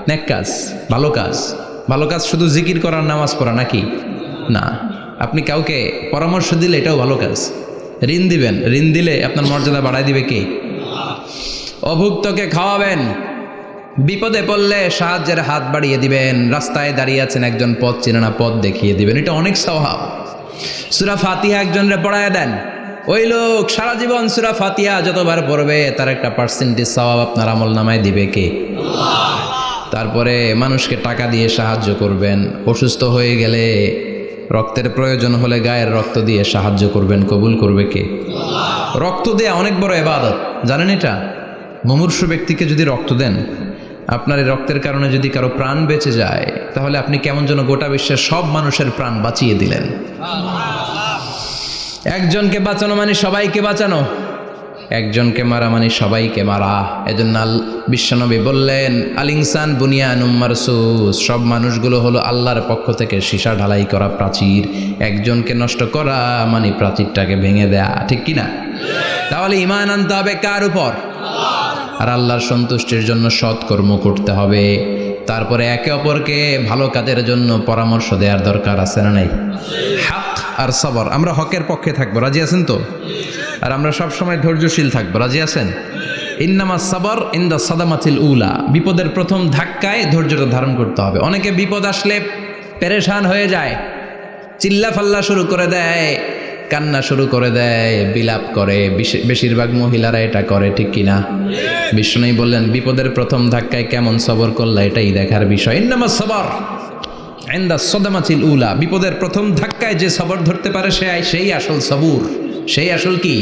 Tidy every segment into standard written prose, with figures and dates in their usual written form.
নেক কাজ, ভালো কাজ। ভালো কাজ শুধু জিকির করার, নামাজ পড়া নাকি? না, আপনি কাউকে পরামর্শ দিলে এটাও ভালো কাজ। ঋণ দিবেন, ঋণ দিলে আপনার মর্যাদা বাড়ায় দিবে কে? অভুক্তকে খাওয়াবেন, বিপদে পড়লে সাহায্যের হাত বাড়িয়ে দিবেন, রাস্তায় দাঁড়িয়ে আছেন একজন পথ চেনে না, পথ দেখিয়ে দিবেন, এটা অনেক সওয়াব। সূরা ফাতিহা একজনরে পড়ায় দেন, ওই লোক সারা জীবন সূরা ফাতিহা যতবার পড়বে তার একটা পার্সেন্টেজ সওয়াব আপনার আমল নামায় দিবে কে? তারপরে মানুষকে টাকা দিয়ে সাহায্য করবেন, অসুস্থ হয়ে গেলে রক্তের প্রয়োজন হলে গায়ের রক্ত দিয়ে সাহায্য করবেন, কবুল করবে কে? রক্ত দেয়া অনেক বড় ইবাদত, জানেন এটা? মুমূর্ষু ব্যক্তিকে যদি রক্ত দেন, আপনার এই রক্তের কারণে যদি কারো প্রাণ বেঁচে যায়, তাহলে আপনি কেমন যেন গোটা বিশ্বের সব মানুষের প্রাণ বাঁচিয়ে দিলেন। একজনকে বাঁচানো মানে সবাইকে বাঁচানো, একজনকে মারা মানে সবাইকে মারা। এজন্য বিশ্বনবী বললেন, আল ইনসান বুনিয়ানুম মারসুস, সব মানুষগুলো হলো আল্লাহর পক্ষ থেকে সীসা ঢালাই করা প্রাচীর। একজনকে নষ্ট করা মানে প্রাচীরটাকে ভেঙে দেয়া, ঠিক কিনা? তাহলে ঈমান আনতে হবে কার উপর? আর আল্লাহর সন্তুষ্টির জন্য সৎকর্ম করতে হবে। তারপরে একে অপরকে ভালো কাজের জন্য পরামর্শ দেওয়ার দরকার আছে না নাই? হক আর সবর, আমরা হকের পক্ষে থাকবো, রাজি আছেন তো? আর আমরা সব সময় ধৈর্যশীল থাকবো, রাজি আছেন? ইন্নামা সাবর ইনদা সাদামাতিল উলা, বিপদের প্রথম ধাক্কায় ধৈর্যটা ধারণ করতে হবে। অনেকে বিপদ আসলে পেরেশান হয়ে যায়, চিল্লা ফাল্লা শুরু করে দেয়, কান্না শুরু করে দেয়, বিলাপ করে। বেশিরভাগ মহিলারা এটা করে, ঠিক কিনা? বিষ্ণুই বললেন, বিপদের প্রথম ধাক্কায় কেমন সবর করলা এটাই দেখার বিষয়। ইন্নামা সাবর ইনদা সাদামাতিল উলা, বিপদের প্রথম ধাক্কায় যে সবর ধরতে পারে সেই আসল সবুর, সেই আসল কি?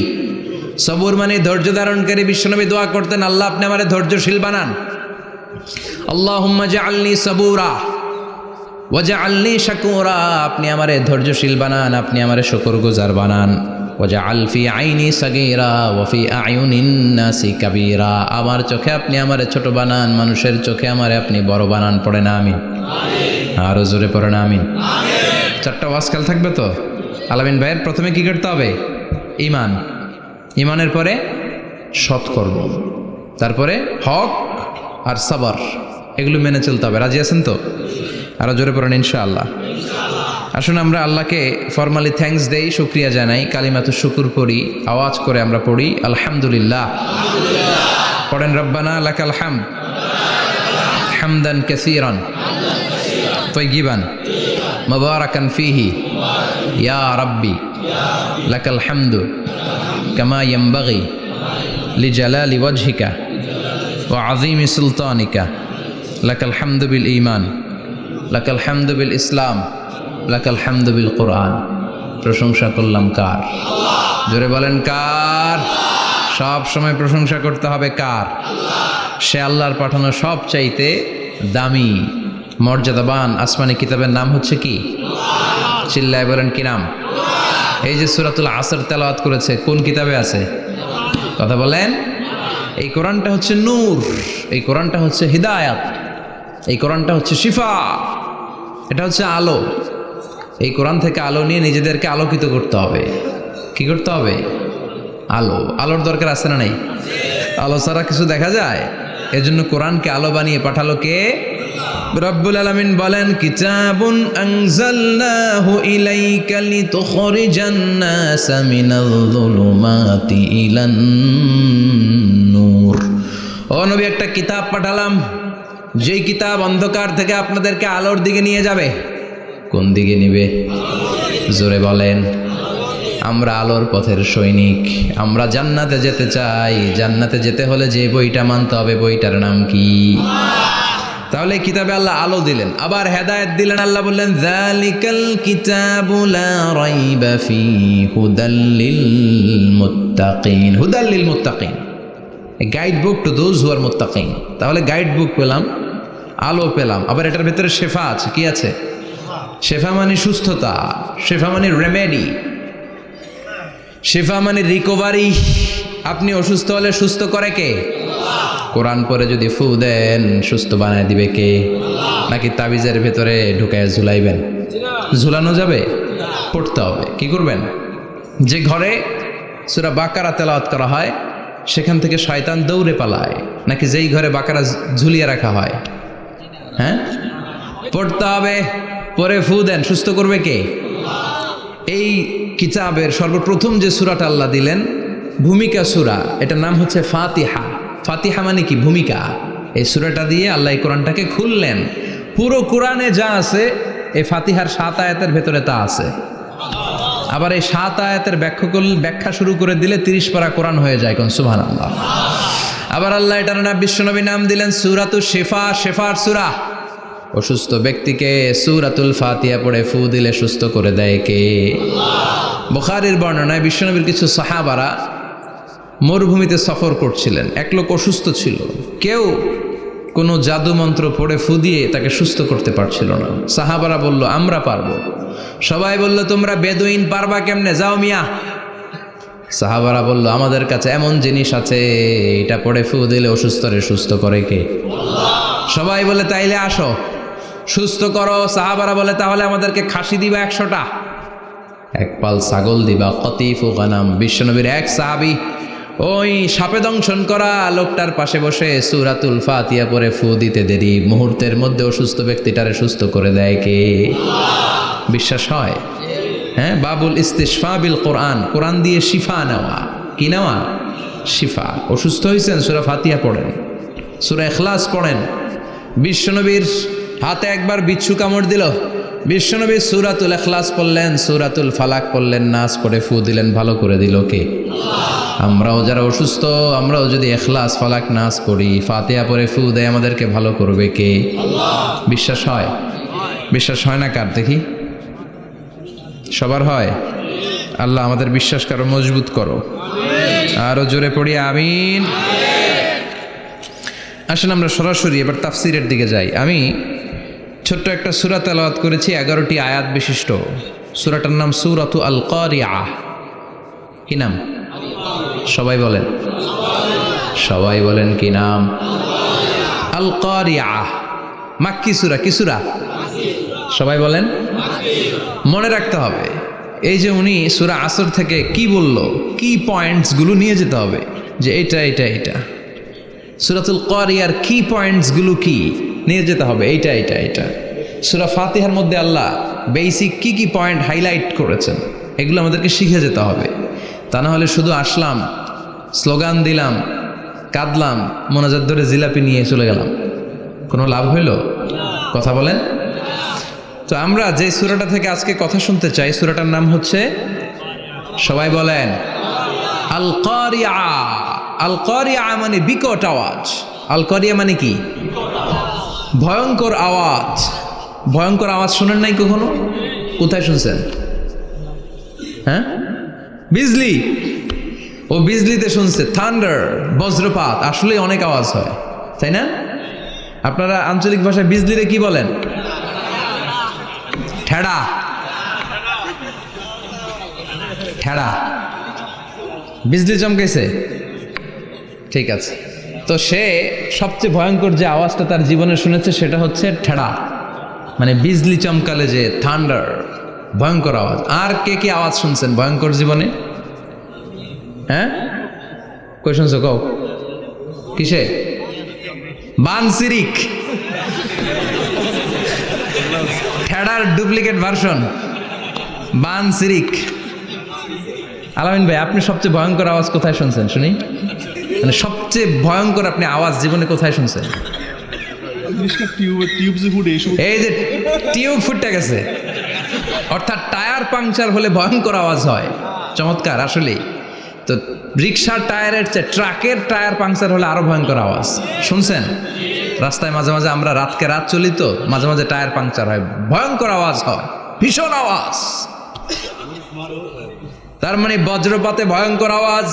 সবুর মানে ধৈর্য ধারণকারী। বিশ্বনবী দোয়া করতেন, আল্লাহ আপনি আমারে ধৈর্যশীল বানান। আল্লাহুম্মা জাআলনি সাবুরা ওয়াজআলনি শাকুরা, আপনি আমারে ধৈর্যশীল বানান, আপনি আমারে শুকরগুজার বানান। ওয়াজআল ফি আইনি সাগীরা ওয়া ফি আয়ুনিন নাসি কাবীরা, আমার চোখে আপনি আমারে ছোট বানান, মানুষের চোখে আমারে আপনি বড় বানান। পড়ে না আমিন? আরো জোরে পড়ে না আমিন? চারটা ওয়াজকাল থাকবে তো। আলামিন ভাইয়ের প্রথমে কি করতে হবে? ঈমান, ঈমানের পরে সৎকর্ম, তারপরে হক আর সবর, এগুলো মেনে চলতে হবে। রাজি আছেন তো? আরো জোরে পড়েন ইনশাআল্লাহ। আসুন আমরা আল্লাহকে ফরমালি থ্যাঙ্কস দেই, শুকরিয়া জানাই, কালিমাতু শুকুর পড়ি, আওয়াজ করে আমরা পড়ি আলহামদুলিল্লাহ। পড়েন রব্বানা লাকাল হামদ হামদান কাসীরান তাইয়িবান মুবারাকান ফীহি ইয়া রাব্বি লাকাল হামদু কামা ইয়ানবাগি লিজালালি ওয়াজহিকা ওয়া আযীমি সুলতানিকা লাকাল হামদু বিল ঈমান লাকাল হামদু বিল ইসলাম লাকাল হামদু বিল কোরআন। প্রশংসা করলাম কার? জোরে বলেন কার? সব সময় প্রশংসা করতে হবে কার? সে আল্লাহর পাঠানো সব চাইতে দামি মর্যাদাবান আসমানি কিতাবের নাম হচ্ছে কি? চিল্লায় বলেন কি নাম? এই যে সূরাতুল আসর তেলাওয়াত করেছে, কোন কিতাবে আছে? কথা বলেন। এই কোরআনটা হচ্ছে নূর, এই কোরআনটা হচ্ছে হিদায়াত, এই কোরআনটা হচ্ছে শিফা, এটা হচ্ছে আলো। এই কোরআন থেকে আলো নিয়ে নিজেদেরকে আলোকিত করতে হবে। কি করতে হবে? আলো। আলোর দরকার আছে না নাই? আলো ছাড়া কিছু দেখা যায়? এজন্য কোরআনকে আলো বানিয়ে পাঠালো কে? রব্বুল আলামিন বলেন, কিতাবুন আনজালনাহু ইলাইকা লিতুখরিজান নাসা মিনাল যুলুমাতি ইলান নূর। ও নবী, একটা কিতাব পাঠালাম, যেই কিতাব অন্ধকার থেকে আপনাদেরকে আলোর দিকে নিয়ে যাবে। কোন দিকে নিবে? জোরে বলেন। আমরা আলোর পথের সৈনিক, আমরা জান্নাতে যেতে চাই। জান্নাতে যেতে হলে যে বইটা মানতে হবে, বইটার নাম কি? তাহলে কিতাবে আল্লাহ আলো দিলেন, আবার হেদায়েত দিলেন। আল্লাহ বললেন, যালিকাল কিতাবু লা রাইবা ফীহি হুদাল লিল মুত্তাকিন। হুদাল লিল মুত্তাকিন, a guide book to those who are মুত্তাকিন। তাহলে গাইড বুক পেলাম, আলো পেলাম, আবার এটার ভিতরে শেফা আছে। কি আছে? শেফা মানে সুস্থতা, শেফা মানে রেমেডি, শেফা মানে রিকভারি। আপনি অসুস্থ হলে সুস্থ করে কে? কোরআন পরে যদি ফু দেন, সুস্থ বানায় দিবে কে? নাকি তাবিজের ভেতরে ঢুকায় ঝুলাইবেন? ঝুলানো যাবে? পড়তে হবে। কি করবেন? যে ঘরে সূরা বাকারা তেলাওয়াত করা হয় সেখান থেকে শয়তান দৌড়ে পালায়, নাকি যেই ঘরে বাকারা ঝুলিয়ে রাখা হয়? হ্যাঁ, পড়তে হবে। পরে ফু দেন, সুস্থ করবে কে? এই কিতাবের সর্বপ্রথম যে সূরাটা আল্লাহ দিলেন, ভূমিকা সূরা, এটার নাম হচ্ছে ফাতিহা। ফাতিহা মানে কি? ভূমিকা। এই সূরাটা দিয়ে আল্লাহ এই কোরআনটাকে খুললেন। পুরো কোরআনে যা আছে এই ফাতিহার 7 আয়াতের ভেতরে তা আছে। আবার এই 7 আয়াতের ব্যাখ্যা শুরু করে দিলে 30 পারা কোরআন হয়ে যায়। কোন সুবহানাল্লাহ। আবার আল্লাহ এটার নাম, বিশ্বনবী নাম দিলেন সূরাতুশ শিফা, শেফার সূরা। অসুস্থ ব্যক্তিকে সূরাতুল ফাতিহা পড়ে ফু দিলে সুস্থ করে দেয় কে? বুখারীর বর্ণনায় বিশ্বনবীর কিছু সাহাবারা মরুভূমিতে সফর করছিলেন। এক লোক অসুস্থ ছিল, কেউ কোনো জাদু মন্ত্র পড়ে ফু দিয়ে তাকে সুস্থ করতে পারছিল না। সাহাবারা বলল, আমরা পারবো। সবাই বলল, তোমরা বেদুইন, পারবা কেমনে? যাও মিয়া। সাহাবারা বলল, আমাদের কাছে এমন জিনিস আছে, এটা পড়ে ফু দিলে অসুস্থরে সুস্থ করে কে? সবাই বলে, তাইলে আসো, সুস্থ করো। সাহাবারা বলে, তাহলে আমাদেরকে খাসি দিবা 100টা, এক পাল ছাগল দিবা, কতিফু গানাম। বিশ্বনবীর এক সাহাবী ওই সাপে দংশন করা লোকটার পাশে বসে সূরাতুল ফাতিহা পড়ে ফু দিতে দেরি মুহূর্তের মধ্যে অসুস্থ ব্যক্তিটারে সুস্থ করে দেয় কে? বিশ্বাস হয়? হ্যাঁ, বাবুল ইস্তিশফা বিল কোরআন, কোরআন দিয়ে শিফা নেওয়া। কি নেওয়া? শিফা। অসুস্থ হয়েছেন, সূরা ফাতিহা পড়েন, সূরা ইখলাস পড়েন। বিশ্বনবীর হাতে একবার বিচ্ছু কামড় দিল, বিশ্বনবী সূরাতুল ইখলাস পড়লেন, সূরাতুল ফালাক পড়লেন, নাস পড়ে ফু দিলেন, ভালো করে দিল কে? আমরাও যারা অসুস্থ, আমরাও যদি ইখলাস, ফালাক, নাস পড়ি, ফাতিহা পড়ে ফু দেয়, আমাদেরকে ভালো করবে কে? বিশ্বাস হয়? বিশ্বাস হয় না কার? দেখি, সবার হয়? আল্লাহ আমাদের বিশ্বাস করো, মজবুত করো। আরো জোরে পড়ি আমিন। আসেন আমরা সরাসরি এবার তাফসিরের দিকে যাই। আমি ছোট্ট একটা সূরা তেলাওয়াত করেছি, 11টি আয়াত বিশিষ্ট। সূরাটার নাম সূরাতু আল কারিআহ। কি নাম? সবাই বলেন, সবাই বলেন কি নাম? আল কারিআহ। মাক্কি সূরা। কি সূরা? সবাই বলেন। মনে রাখতে হবে, এই যে উনি সূরা আসর থেকে কি বলল, কি পয়েন্টসগুলো নিয়ে যেতে হবে, যে এটা এটা এটা। সূরাতুল কারিয়ার কি পয়েন্টসগুলো কি নিয়ে যেতে হবে, এইটা এটা এটা। সূরা ফাতিহার মধ্যে আল্লাহ বেসিক কি কি পয়েন্ট হাইলাইট করেছেন, এগুলো আমাদেরকে শিখে যেতে হবে। তা না হলে শুধু আসলাম, স্লোগান দিলাম, কাঁদলাম, মোনাজাত ধরে জিলাপি নিয়ে চলে গেলাম, কোনো লাভ হইল? কথা বলেন। তো আমরা যে সূরাটা থেকে আজকে কথা শুনতে চাই, সূরাটার নাম হচ্ছে, সবাই বলেন, আল কারিয়া। আল কারিয়া মানে বিকট আওয়াজ। আল কারিয়া মানে কি? ভয়ঙ্কর আওয়াজ। ভয়ঙ্কর আওয়াজ শুনেন নাই কখনো? কোথায় শুনছেন? হ্যাঁ, বিজলি। ও বিজলিতে শুনছে, থান্ডার, বজ্রপাত। আসলে অনেক আওয়াজ হয়, তাই না? আপনারা আঞ্চলিক ভাষায় বিজলিরে কি বলেন? ঠেড়া। ঠেড়া। বিজলি চমকেছে, ঠিক আছে। তো সে সবচেয়ে ভয়ঙ্কর যে আওয়াজটা তার জীবনে শুনেছে সেটা হচ্ছে ঠেড়া, মানে বিজলি চমকালে যে থান্ডার, ভয়ঙ্কর আওয়াজ। আর কে কি আওয়াজ শুনছেন ভয়ঙ্কর জীবনে? হ্যাঁ, কই শুনছো? কও কিসে? বানসিরিক, ঠেড়ার ডুপ্লিকেট ভার্সন বানসিরিক। আলামিন ভাই, আপনি সবচেয়ে ভয়ঙ্কর আওয়াজ কোথায় শুনছেন শুনি? মানে সবচেয়ে ভয়ঙ্কর আপনি আওয়াজ জীবনে কোথায় শুনছেন? এই যে টিউব ফুটে গেছে, অর্থাৎ টায়ার পাংচার হলে ভয়ঙ্কর আওয়াজ হয়। চমৎকার। আসলেই তো রিক্সার টায়ারের চেয়ে ট্রাকের টায়ার পাংচার হলে আরো ভয়ঙ্কর আওয়াজ। শুনছেন? রাস্তায় মাঝে মাঝে আমরা রাতকে রাত চলি, তো মাঝে মাঝে টায়ার পাংচার হয়, ভয়ঙ্কর আওয়াজ হয়, ভীষণ আওয়াজ। তার মানে বজ্রপাতে ভয়ঙ্কর আওয়াজ,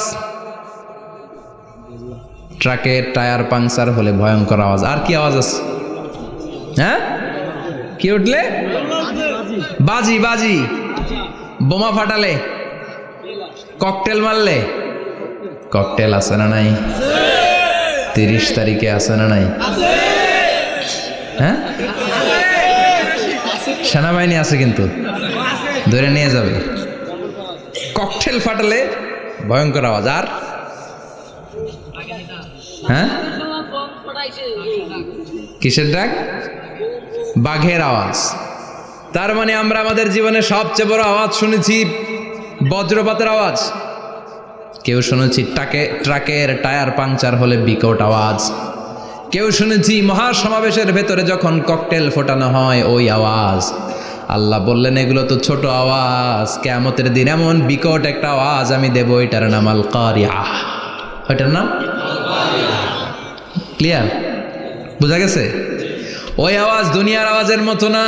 ট্রাকের টায়ার পাংচার হলে ভয়ঙ্কর আওয়াজ। আর কি আওয়াজ আছে? হ্যাঁ, কি উঠলে? বাজি। বাজি। বোমা ফাটালে, ককটেল মারলে। ককটেল আছে না নাই? 30 তারিখে আছে না নাই? হ্যাঁ, সেনাবাহিনী আছে, কিন্তু ধরে নিয়ে যাবে। ককটেল ফাটালে ভয়ঙ্কর আওয়াজ। আর হ্যাঁ, কিসের ডাক? বাঘের আওয়াজ। তার মানে আমরা আমাদের জীবনে সবচেয়ে বড় আওয়াজ শুনেছি বজ্রপাতের আওয়াজ, কেউ শুনেছি ট্রাকের টায়ার পাংচার হলে বিকট আওয়াজ, কেউ শুনেছি মহাসমাবেশের ভেতরে যখন ককটেল ফোটানো হয় ওই আওয়াজ। আল্লাহ বললেন এগুলো তো ছোট আওয়াজ, কিয়ামতের দিন এমন বিকট একটা আওয়াজ আমি দেব, এটার নাম আল কারিয়া। ওইটার নাম ক্লিয়ার, বোঝা গেছে? ওই আওয়াজ দুনিয়ার আওয়াজের মতো না।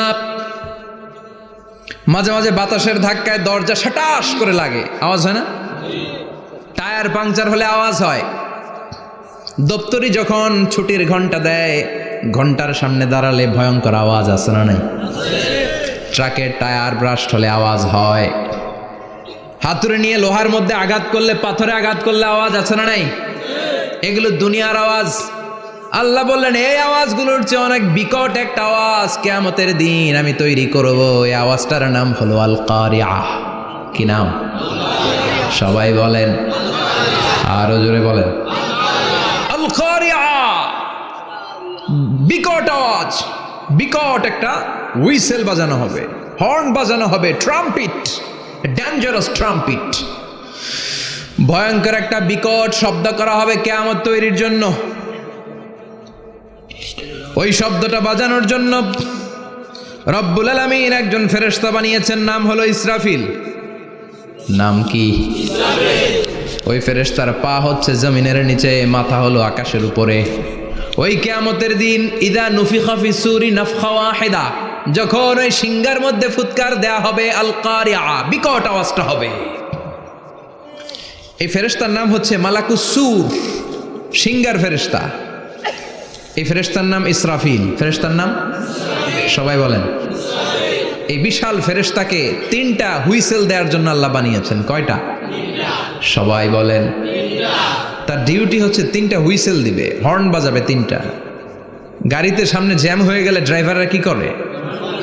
মাঝে মাঝে বাতাসের ধাক্কায় দরজা সাটাস করে লাগে, আওয়াজ হয় না? টায়ার পাংচার হলে আওয়াজ হয়। দপ্তরি যখন ছুটির ঘন্টা দেয়, ঘন্টার সামনে দাঁড়ালে ভয়ঙ্কর আওয়াজ আছে না নাই? ট্রাকের টায়ার ব্রাস্ট হলে আওয়াজ হয়। হাতুড়ে নিয়ে লোহার মধ্যে আঘাত করলে, পাথরে আঘাত করলে আওয়াজ আছে না নাই? এগুলো দুনিয়ার আওয়াজ। আল্লাহ বললেন এই আওয়াজগুলোর চেয়ে অনেক বিকট একটা আওয়াজ কিয়ামতের দিন আমি তৈরি করব। এই আওয়াজটার নাম হলো আল কারিয়া। কি নাম? সবাই বলেন, আরো জোরে বলেন, আল কারিয়া। বিকট আওয়াজ, বিকট একটা হুইসেল বাজানো হবে, হর্ন বাজানো হবে, ট্রাম্পিট, ডেঞ্জারাস ট্রাম্পিট। ভয়ঙ্কর একটা বিকট শব্দ করা হবে কিয়ামত তৈরির জন্য। ওই শব্দটা বাজানোর জন্য রব্বুল আলামিন একজন ফেরেশতা বানিয়েছেন, নাম হলো ইসরাফিল। নাম কি? ওই ফেরেশতার পা হচ্ছে জমিনের নিচে, মাথা হলো আকাশের উপরে। ওই কিয়ামতের দিন ইদা নুফিখা ফিস সূরি নাফখা ওয়াহিদা, যখন ওই সিংহার মধ্যে ফুৎকার দেয়া হবে আল কারিয়া, বিকট আওয়াজটা হবে। এই ফেরেশতার নাম হচ্ছে মালাকুস সূর, সিংহার ফেরেশতা। এই ফেরেশতার নাম ইসরাফিল। ফেরেশতার নাম সবাই বলেন। এই বিশাল ফেরেশতাকে 3টা হুইসেল দেওয়ার জন্য আল্লাহ বানিয়েছেন। কয়টা? সবাই বলেন। তার ডিউটি হচ্ছে 3টা হুইসেল দিবে, হর্ন বাজাবে 3টা। গাড়িতে সামনে জ্যাম হয়ে গেলে ড্রাইভাররা কি করে?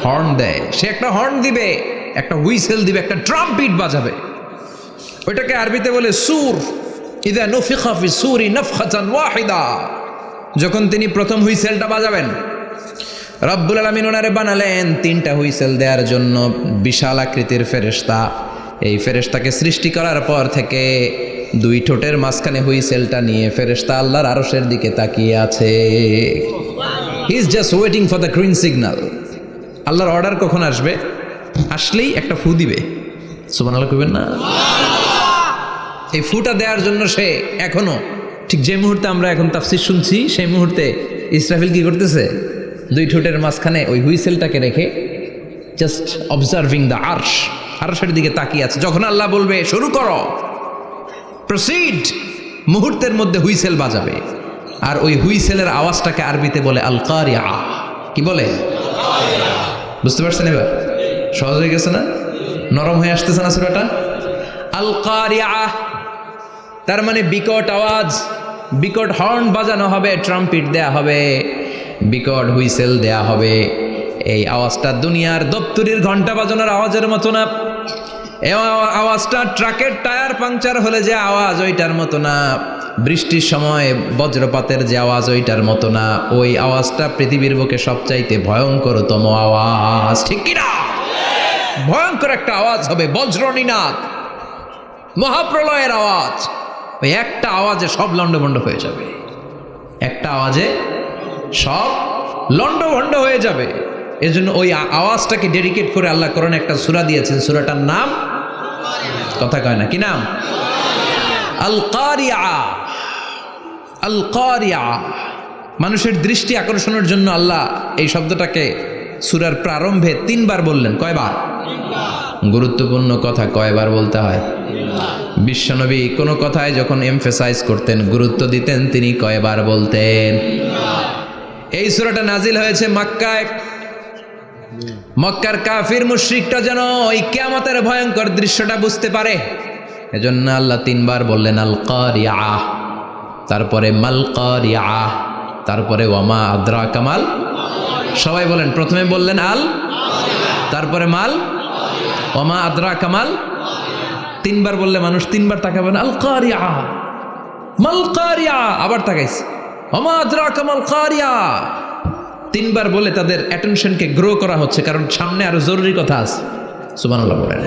হর্ন দেয়। সে একটা হর্ন দিবে, একটা হুইসেল দিবে, একটা ট্রাম্পিট বাজাবে। ওইটাকে আরবিতে বলে সুর। ইদা নুফিখা ফিস সূরি নাফখাতান ওয়াহিদা, যখন তিনি প্রথম হুইসেলটা বাজাবেন, রব্বুল আলামিন ওনারে বানালেন 3টা হুইসেল দেওয়ার জন্য। বিশাল আকৃতির ফেরেশতা। এই ফেরেশতাকে সৃষ্টি করার পর থেকে 2 ঠোঁটের মাঝখানে হুইসেলটা নিয়ে ফেরেশতা আল্লাহর আরশের দিকে তাকিয়ে আছে। He is just waiting for the green signal. আল্লাহর অর্ডার কখন আসবে, আসলেই একটা ফু দিবে। সুবহানাল্লাহ কইবেন না? এই ফুটা দেওয়ার জন্য সে এখনো, ঠিক যে মুহূর্তে আমরা এখন তাফসীর শুনছি, সেই মুহূর্তে ইসরাফিল কি করতেছে? 2 ঠোঁটের মাঝখানে ওই হুইসেলটাকে রেখে জাস্ট অবজার্ভিং দ্য আরশ, আরশের দিকে তাকিয়ে আছে। যখন আল্লাহ বলবে শুরু করো, প্রসিড, মুহূর্তের মধ্যে হুইসেল বাজাবে। আর ওই হুইসেলের আওয়াজটাকে আরবিতে বলে আল কারিয়া। কি বলে? বুঝতে পারছেন এবার? সহজ হয়ে গেছে না? নরম হয়ে আসতেছে না সূরাটা? আল কারিয়া তার মানে বিকট আওয়াজ, বিকট হর্ন বাজানো হবে, ট্রাম্পিট দেয়া হবে, বিকট হুইসেল দেয়া হবে। এই আওয়াজটা দুনিয়ার দপ্তরির ঘন্টা বাজানোর আওয়াজের মতো না। এই আওয়াজটা ট্রাকের টায়ার পাংচার হলে যে আওয়াজ ওইটার মতো না। বৃষ্টির সময় বজ্রপাতের যে আওয়াজ ওইটার মতো না। ওই আওয়াজটা পৃথিবীর বুকে সবচাইতে ভয়ঙ্করতম আওয়াজ, ঠিক কিনা? ভয়ঙ্কর একটা আওয়াজ হবে, বজ্রনিনাদ, মহাপ্রলয়ের আওয়াজ। ওই একটা আওয়াজে সব লন্ডভন্ড হয়ে যাবে। একটা আওয়াজে সব লন্ডভন্ড হয়ে যাবে। এজন্য ওই আওয়াজটাকে ডেডিকেট করে আল্লাহ কোরআনে একটা সূরা দিয়েছেন। সূরাটার নাম, কথা কয় না, কি নাম? আল কারিয়া। আল কারিয়া। মানুষের দৃষ্টি আকর্ষণের জন্য আল্লাহ এই শব্দটাকে সূরার প্রারম্ভে 3বার বললেন। কয়বার? গুরুত্বপূর্ণ কথা কয়বার বলতে হয়? বিশ্বনবী কোনো কথায় যখন এমফেসাইজ করতেন, গুরুত্ব দিতেন, তিনি কয়বার বলতেন? এই সূরাটা নাজিল হয়েছে মক্কায়। মক্কার কাফির মুশরিকটা যেন ওই কিয়ামতের ভয়ঙ্কর দৃশ্যটা বুঝতে পারে, এজন্য আল্লাহ 3বার বললেন আল কারিয়া, তারপরে মাল কারিয়া, তারপরে ওয়ামা আদরাকা মাল। সবাই বলেন, প্রথমে বললেন আল, তারপরে মাল, ওয়ামা আদরাকা মাল। 3বার বললে মানুষ 3বার তাকাবে না। আল কারিয়া, মাল কারিয়া, আবার তাকাইছে ওয়ামা আদরাকা মাল কারিয়া। তিনবার বলে তাদের অ্যাটেনশনকে গ্রো করা হচ্ছে, কারণ সামনে আরো জরুরি কথা আছে। সুবহানাল্লাহ বলেন।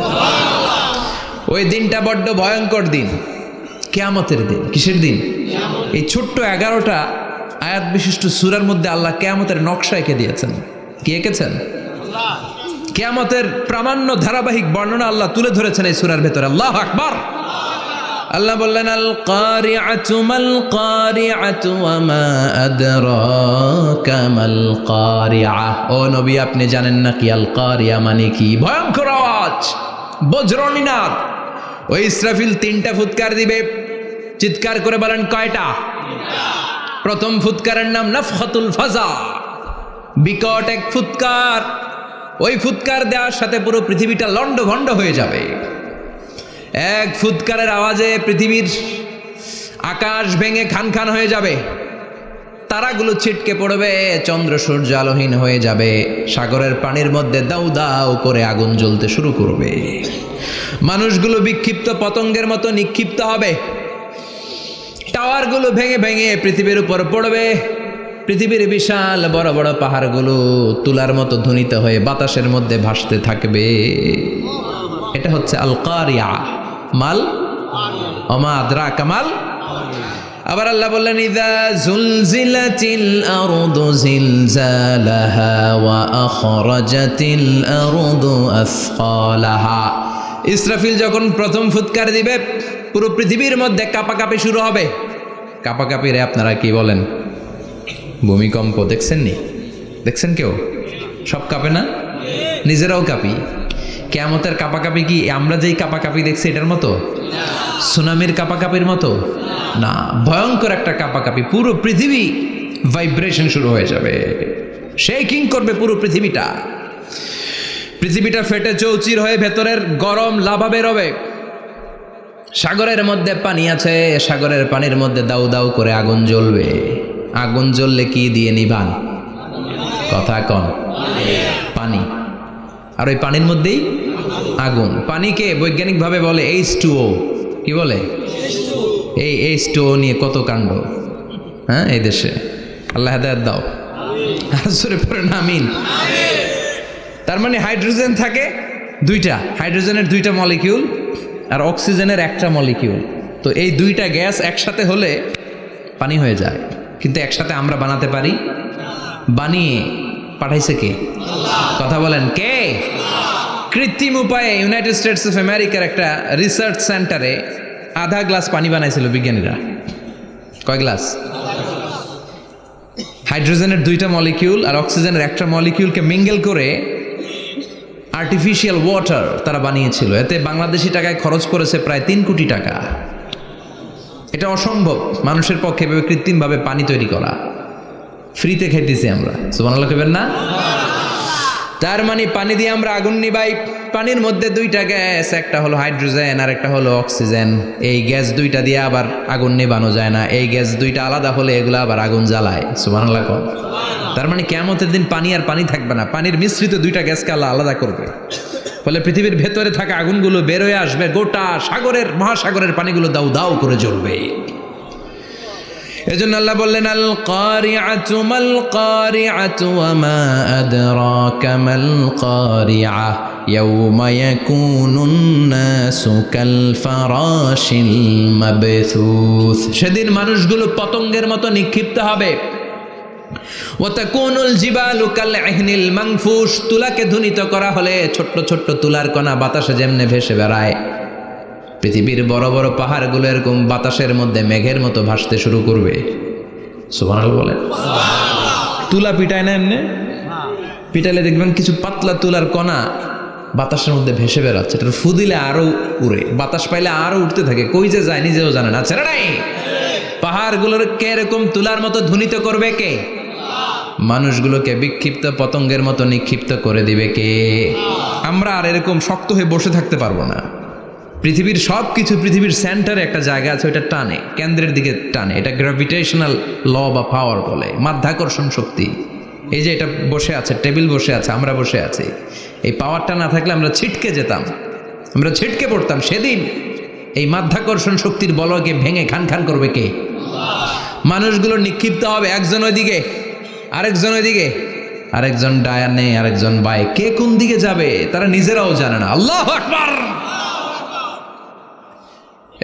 ওই দিনটা বড্ড ভয়ঙ্কর দিন, কিয়ামতের দিন। কিসের দিন? এই ছোট্ট 11টা আয়াত বিশিষ্ট সূরার মধ্যে আল্লাহ কিয়ামতের নকশা এঁকে দিয়েছেন। কি এঁকেছেন? কিয়ামতের প্রামাণ্য ধারাবাহিক বর্ণনা আল্লাহ তুলে ধরেছেন এই সূরার ভেতরে। আল্লাহু আকবার। আল্লাহ বললেন, আল কারিআতু মাল কারিআতু ওয়া মা আদরাকা মাল কারিআ। ও নবী, আপনি জানেন না কি আল কারিআ মানে কি? ভয়ঙ্কর আওয়াজ, বজ্রনিনাদ। ওই ইসরাফিল 3টা ফুৎকার দিবে। চিৎকার করে বলেন, কয়টা? প্রথম ফুৎকারের নাম নাফখাতুল ফাজা, বিকট এক ফুৎকার। ওই ফুৎকার দেওয়ার সাথে পুরো পৃথিবীটা লণ্ডভণ্ড হয়ে যাবে। এক ফুৎকারের আওয়াজে পৃথিবীর আকাশ ভেঙে খান খান হয়ে যাবে, তারাগুলো ছিটকে পড়বে, চন্দ্র সূর্য আলোহীন হয়ে যাবে, সাগরের পানির মধ্যে দাউ দাউ করে আগুন জ্বলতে শুরু করবে, মানুষগুলো বিক্ষিপ্ত পতঙ্গের মতো নিক্ষিপ্ত হবে, টাওয়ারগুলো ভেঙে ভেঙে পৃথিবীর উপর পড়বে, পৃথিবীর বিশাল বড় বড় পাহাড়গুলো তুলার মতো ধ্বনিত হয়ে বাতাসের মধ্যে ভাসতে থাকবে। এটা হচ্ছে আল কারিআ। মাল ওমা আদরাকা মাল। আবার আল্লাহ বললেন, ইযা যুলজিলাতিল আরদু জিলজালাহা ওয়া আখরাজাতিল আরদু আসকালাহা। ইসরাফিল যখন প্রথম ফুৎকার দিবে, পুরো পৃথিবীর মধ্যে কাঁপাকাঁপি শুরু হবে। কাঁপাকাঁপি রে আপনারা কি বলেন? ভূমিকম্প দেখছেন নি? দেখছেন কেউ? সব কাঁপে না? নিজেরাও কাঁপি। কিয়ামতের কাঁপাকাঁপি কি আমরা যেই কাঁপাকাঁপি দেখছি এটার মতো? সুনামির কাঁপাকাঁপির মতো না, ভয়ঙ্কর একটা কাঁপাকাঁপি। পুরো পৃথিবী ভাইব্রেশন শুরু হয়ে যাবে, শেকিং করবে পুরো পৃথিবীটা। পৃথিবীটা ফেটে চৌচির হয়ে ভেতরের গরম লাভা বেরোবে। সাগরের মধ্যে পানি আছে, সাগরের পানির মধ্যে দাউ দাউ করে আগুন জ্বলবে। আগুন জ্বললে কি দিয়ে নিভান? কথা কন। পানি। আর ওই পানির মধ্যেই আগুন। পানিকে বৈজ্ঞানিকভাবে বলে H2O। কি বলে? এই H2O নিয়ে কত কাণ্ড, হ্যাঁ, এই দেশে। আল্লাহ হেদায়েত দাও। আসরে পড়েন আমিন। তার মানে হাইড্রোজেন থাকে 2টা, হাইড্রোজেনের 2টা মলিকিউল আর অক্সিজেনের 1টা মলিকিউল। তো এই 2টা গ্যাস একসাথে হলে পানি হয়ে যায়। কিন্তু একসাথে আমরা বানাতে পারি? বানিয়ে পাঠাইছে কে? কথা বলেন, কে? কৃত্রিম উপায়ে ইউনাইটেড স্টেটস অফ আমেরিকার একটা রিসার্চ সেন্টারে আধা গ্লাস পানি বানাইছিল বিজ্ঞানীরা। কয় গ্লাস? হাইড্রোজেনের 2টা মলিকিউল আর অক্সিজেনের 1টা মলিকিউলকে মিঙ্গেল করে আর্টিফিশিয়াল ওয়াটার তারা বানিয়েছিল। এতে বাংলাদেশি টাকায় খরচ করেছে প্রায় 3 কোটি টাকা। এটা অসম্ভব মানুষের পক্ষে এভাবে কৃত্রিমভাবে পানি তৈরি করা। ফ্রিতে খাইতেছি আমরা, সুবহানাল্লাহ কইবেন না? তার মানে পানি দিয়ে আমরা আগুন নিবাই। পানির মধ্যে 2টা গ্যাস, একটা হলো হাইড্রোজেন আর একটা হলো অক্সিজেন। এই গ্যাস 2টা দিয়ে আবার আগুন নেভানো যায় না। এই গ্যাস 2টা আলাদা হলে এগুলো আবার আগুন জ্বালায়। সুবহানাল্লাহ কন। তার মানে কিয়ামতের দিন পানি আর পানি থাকবে না, পানির মিশ্রিত 2টা গ্যাসকে আল্লাহ আলাদা করবে। ফলে পৃথিবীর ভেতরে থাকা আগুনগুলো বের হয়ে আসবে, গোটা সাগরের মহাসাগরের পানিগুলো দাউ দাউ করে জ্বলবে। এজন্য আল্লাহ বললেন, আল কারিআতু মাল কারিআতু ওয়া মা আদরাকা মাল কারিআ ইয়াউমা ইয়াকুনুন নাসু কাল ফারাশিল মাবথুস। সেদিন মানুষগুলো পতঙ্গের মতো নিক্ষিপ্ত হবে। ওয়া তাকুনুল জিবালু কাল ইহনিল মানফুশ। তুলাকে ধ্বনিত করা হলে ছোট্ট ছোট্ট তুলার কণা বাতাসে যেমনে ভেসে বেড়ায়, পৃথিবীর বড় বড় পাহাড়গুলো এরকম বাতাসের মধ্যে মেঘের মতো ভাসতে শুরু করবে। সুবহানাল্লাহ বলেন। তুলা পিটায় না এমনি? পিটালে দেখবেন কিছু পাতলা তুলার কণা বাতাসের মধ্যে ভেসে বেড়াচ্ছে। এটা ফু দিলে আরো উড়ে, বাতাস পাইলে আরো উঠতে থাকে, কই যে যায় নিজেও জানে না। ছেড়ে নাই। পাহাড়গুলোর কে এরকম তুলার মতো ধ্বনিত করবে কে? মানুষগুলোকে বিক্ষিপ্ত পতঙ্গের মতো নিক্ষিপ্ত করে দিবে কে? আমরা আর এরকম শক্ত হয়ে বসে থাকতে পারবো না। পৃথিবীর সব কিছু, পৃথিবীর সেন্টারে একটা জায়গা আছে, ওইটা টানে, কেন্দ্রের দিকে টানে। এটা গ্র্যাভিটেশনাল ল বা পাওয়ার বলে, মাধ্যাকর্ষণ শক্তি। এই যে এটা বসে আছে, টেবিল বসে আছে, আমরা বসে আছি, এই পাওয়ারটা না থাকলে আমরা ছিটকে যেতাম, আমরা ছিটকে পড়তাম। সেদিন এই মাধ্যাকর্ষণ শক্তির বলকে ভেঙে খান খান করবে কে? মানুষগুলো নিক্ষিপ্ত হবে, একজন ওইদিকে আরেকজন ওইদিকে। আরেকজন ডায়ানে, আরেকজন বায়ে, কে কোন দিকে যাবে তারা নিজেরাও জানে না। আল্লাহু আকবার।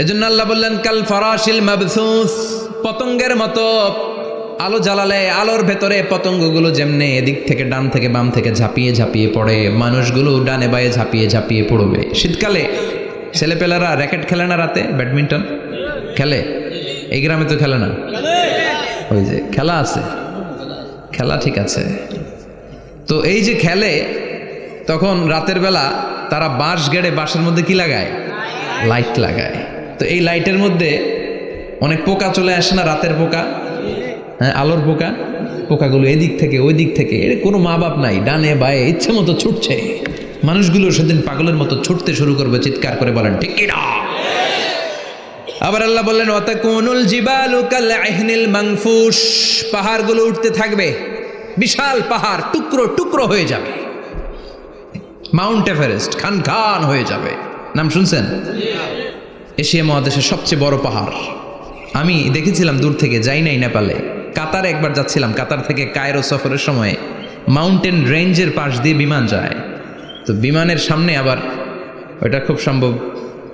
এজন্য আল্লাহ বললেন কাল ফারাশিল মাবসুস, পতঙ্গের মতো। আলো জ্বালালে আলোর ভেতরে পতঙ্গগুলো যেমনে এদিক থেকে ডান থেকে বাম থেকে ঝাঁপিয়ে ঝাঁপিয়ে পড়ে, মানুষগুলো ডানে বায়ে ঝাঁপিয়ে ঝাঁপিয়ে পড়বে। শীতকালে ছেলেপেলারা র্যাকেট খেলে না, রাতে ব্যাডমিন্টন খেলে, এই গ্রামে তো খেলে না। ওই যে খেলা আছে, খেলা ঠিক আছে। তো এই যে খেলে, তখন রাতের বেলা তারা বাঁশ গেড়ে, বাঁশের মধ্যে কি লাগায়? লাইট লাগায়। তো এই লাইটের মধ্যে অনেক পোকা চলে আসে না, রাতের পোকা, হ্যাঁ আলোর পোকা। পোকাগুলো এদিক থেকে ওই দিক থেকে, এর কোনো মা বাপ নাই, ডানে বায়ে ইচ্ছে মতো ছুটছে। মানুষগুলো সেদিন পাগলের মতো ছুটতে শুরু করবে, চিৎকার করে বলেন ঠিক কি না? আবার আল্লাহ বললেন ওয়াতাকুনুল জিবালু কাল ইহনিল মানফুশ, পাহাড়গুলো উঠতে থাকবে, বিশাল পাহাড় টুকরো টুকরো হয়ে যাবে। মাউন্ট এভারেস্ট খান খান হয়ে যাবে, নাম শুনছেন? এশিয়া মহাদেশের সবচেয়ে বড় পাহাড়। আমি দেখেছিলাম দূর থেকে, যাই নাই নেপালে, কাতারে একবার যাচ্ছিলাম। কাতার থেকে কায়রো সফরের সময় মাউন্টেন রেঞ্জের পাশ দিয়ে বিমান যায়। তো বিমানের সামনে আবার, ওইটা খুব সম্ভব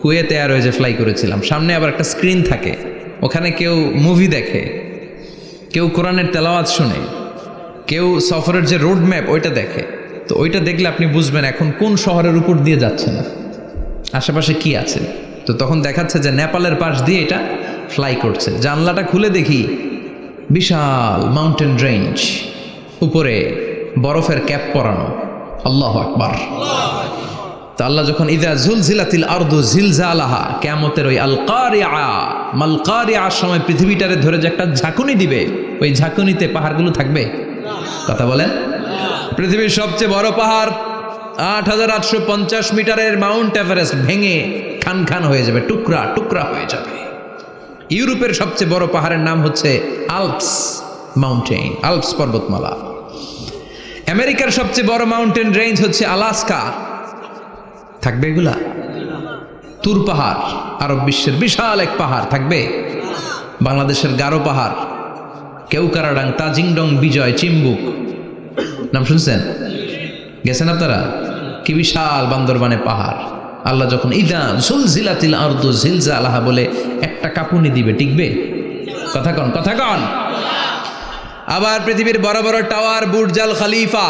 কুয়েতে এয়ারওয়েজে ফ্লাই করেছিলাম, সামনে আবার একটা স্ক্রিন থাকে, ওখানে কেউ মুভি দেখে, কেউ কোরআনের তেলাওয়াত শুনে, কেউ সফরের যে রোড ম্যাপ ওইটা দেখে। তো ওইটা দেখলে আপনি বুঝবেন এখন কোন শহরের উপর দিয়ে যাচ্ছে না, আশেপাশে কি আছে। তো তখন দেখাচ্ছে যে নেপালের পাশ দিয়ে এটা ফ্লাই করছে। জানলাটা খুলে দেখি বিশাল মাউন্টেন রেঞ্জ, উপরে বরফের ক্যাপ পরানো। আল্লাহু আকবার। তো আল্লাহ যখন ইদা জুলজিলাতিল আরদু জিলজালাহা, কিয়ামতের ওই আল কারিআ মাল কারিআর সময় পৃথিবীটারে ধরে যে একটা ঝাঁকুনি দিবে, ওই ঝাঁকুনিতে পাহাড়গুলো থাকবে। কথা বলেন। পৃথিবীর সবচেয়ে বড় পাহাড় ৮৮৫০ মিটারের মাউন্ট এভারেস্ট ভেঙে খান খান হয়ে যাবে, টুকরা টুকরা হয়ে যাবে। ইউরোপের সবচেয়ে বড় পাহাড়ের নাম হচ্ছে আল্পস মাউন্টেন, আল্পস পর্বতমালা। আমেরিকার সবচেয়ে বড় মাউন্টেন রেঞ্জ হচ্ছে আলাস্কা, থাকবে এগুলা? তুর পাহাড় আরব বিশ্বের বিশাল এক পাহাড় থাকবে। বাংলাদেশের গারো পাহাড়, কেউকারাডাং, তাজিংডং, বিজয়, চিম্বুক, নাম শুনছেন? গেছেন আপনারা? কি বিশাল বান্দরবানে পাহাড়। আল্লাহ যখন ইদা জুলজিলাতিল আরদু জিলজালাহা বলে একটা কাঁপুনি দিবে, টিকবে? কথা কন, কথা কন। আবার পৃথিবীর বড় বড় টাওয়ার, বুর্জ আল খলিফা,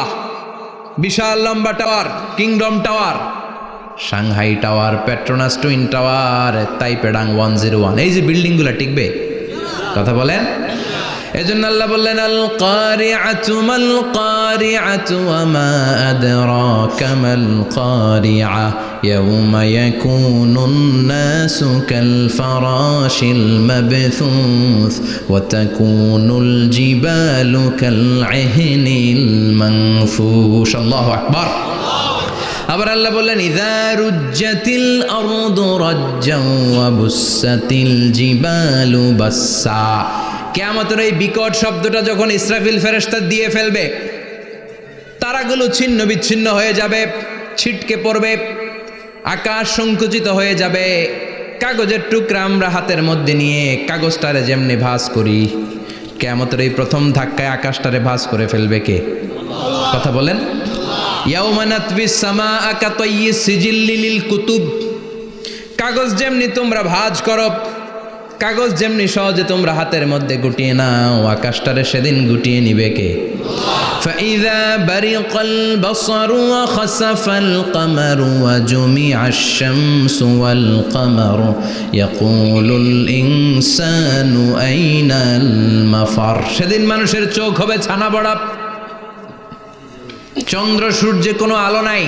বিশাল লম্বা tower, Kingdom Tower, Shanghai Tower, Petronas Twin Tower, তাইপেডাং 101, এই যে বিল্ডিংগুলো টিকবে? কথা বলেন। এজন্য আল্লাহ বললেন আল কারিআতু মাল কারিআতু ওয়া মা আদরাকা মাল কারিআ ইয়াউমা ইয়াকুনুন নাসু কাল ফারাশিল মাবথুস ওয়া তাকুনুল জিবালু কাল ইহনিল মানফুশ। আল্লাহু আকবার। আবার আল্লাহ বললেন ইযা রুজ্জাতিল আরদু রাজ্জান ওয়া বুসাতিল জিবালু বাসসা। কিয়ামতের এই বিকট শব্দটা যখন ইসরাফিল ফেরেশতা দিয়ে ফেলবে, তারাগুলো ছিন্ন বিচ্ছিন্ন হয়ে যাবে, ছিটকে পড়বে, আকাশ সংকুচিত হয়ে যাবে। কাগজের টুকরা আমরা হাতের মধ্যে নিয়ে কাগজটারে যেমনি ভাঁজ করি, কিয়ামতের এই প্রথম ধাক্কায় আকাশটারে ভাঁজ করে ফেলবে কে? কথা বলেন। ইয়াউমা নাতবিস সামাআ কাতাইয়িস সিজিল্লি লিল কুতুব। কাগজ যেমনি তোমরা ভাঁজ করো, কাগজ যেমনি সহজে তোমরা হাতের মধ্যে গুটিয়ে নাও, আকাশটারে সেদিন গুটিয়ে নিবে কে? ফাইযা বারিকাল বাসারু ওয়া খাসাফাল কামারু ওয়া জুমিআশ শামসু ওয়াল কামারু ইয়াকুলুল ইনসানু আইনাল মাফার। সেদিন মানুষের চোখ হবে ছানা বড়া, চন্দ্র সূর্যে কোনো আলো নাই,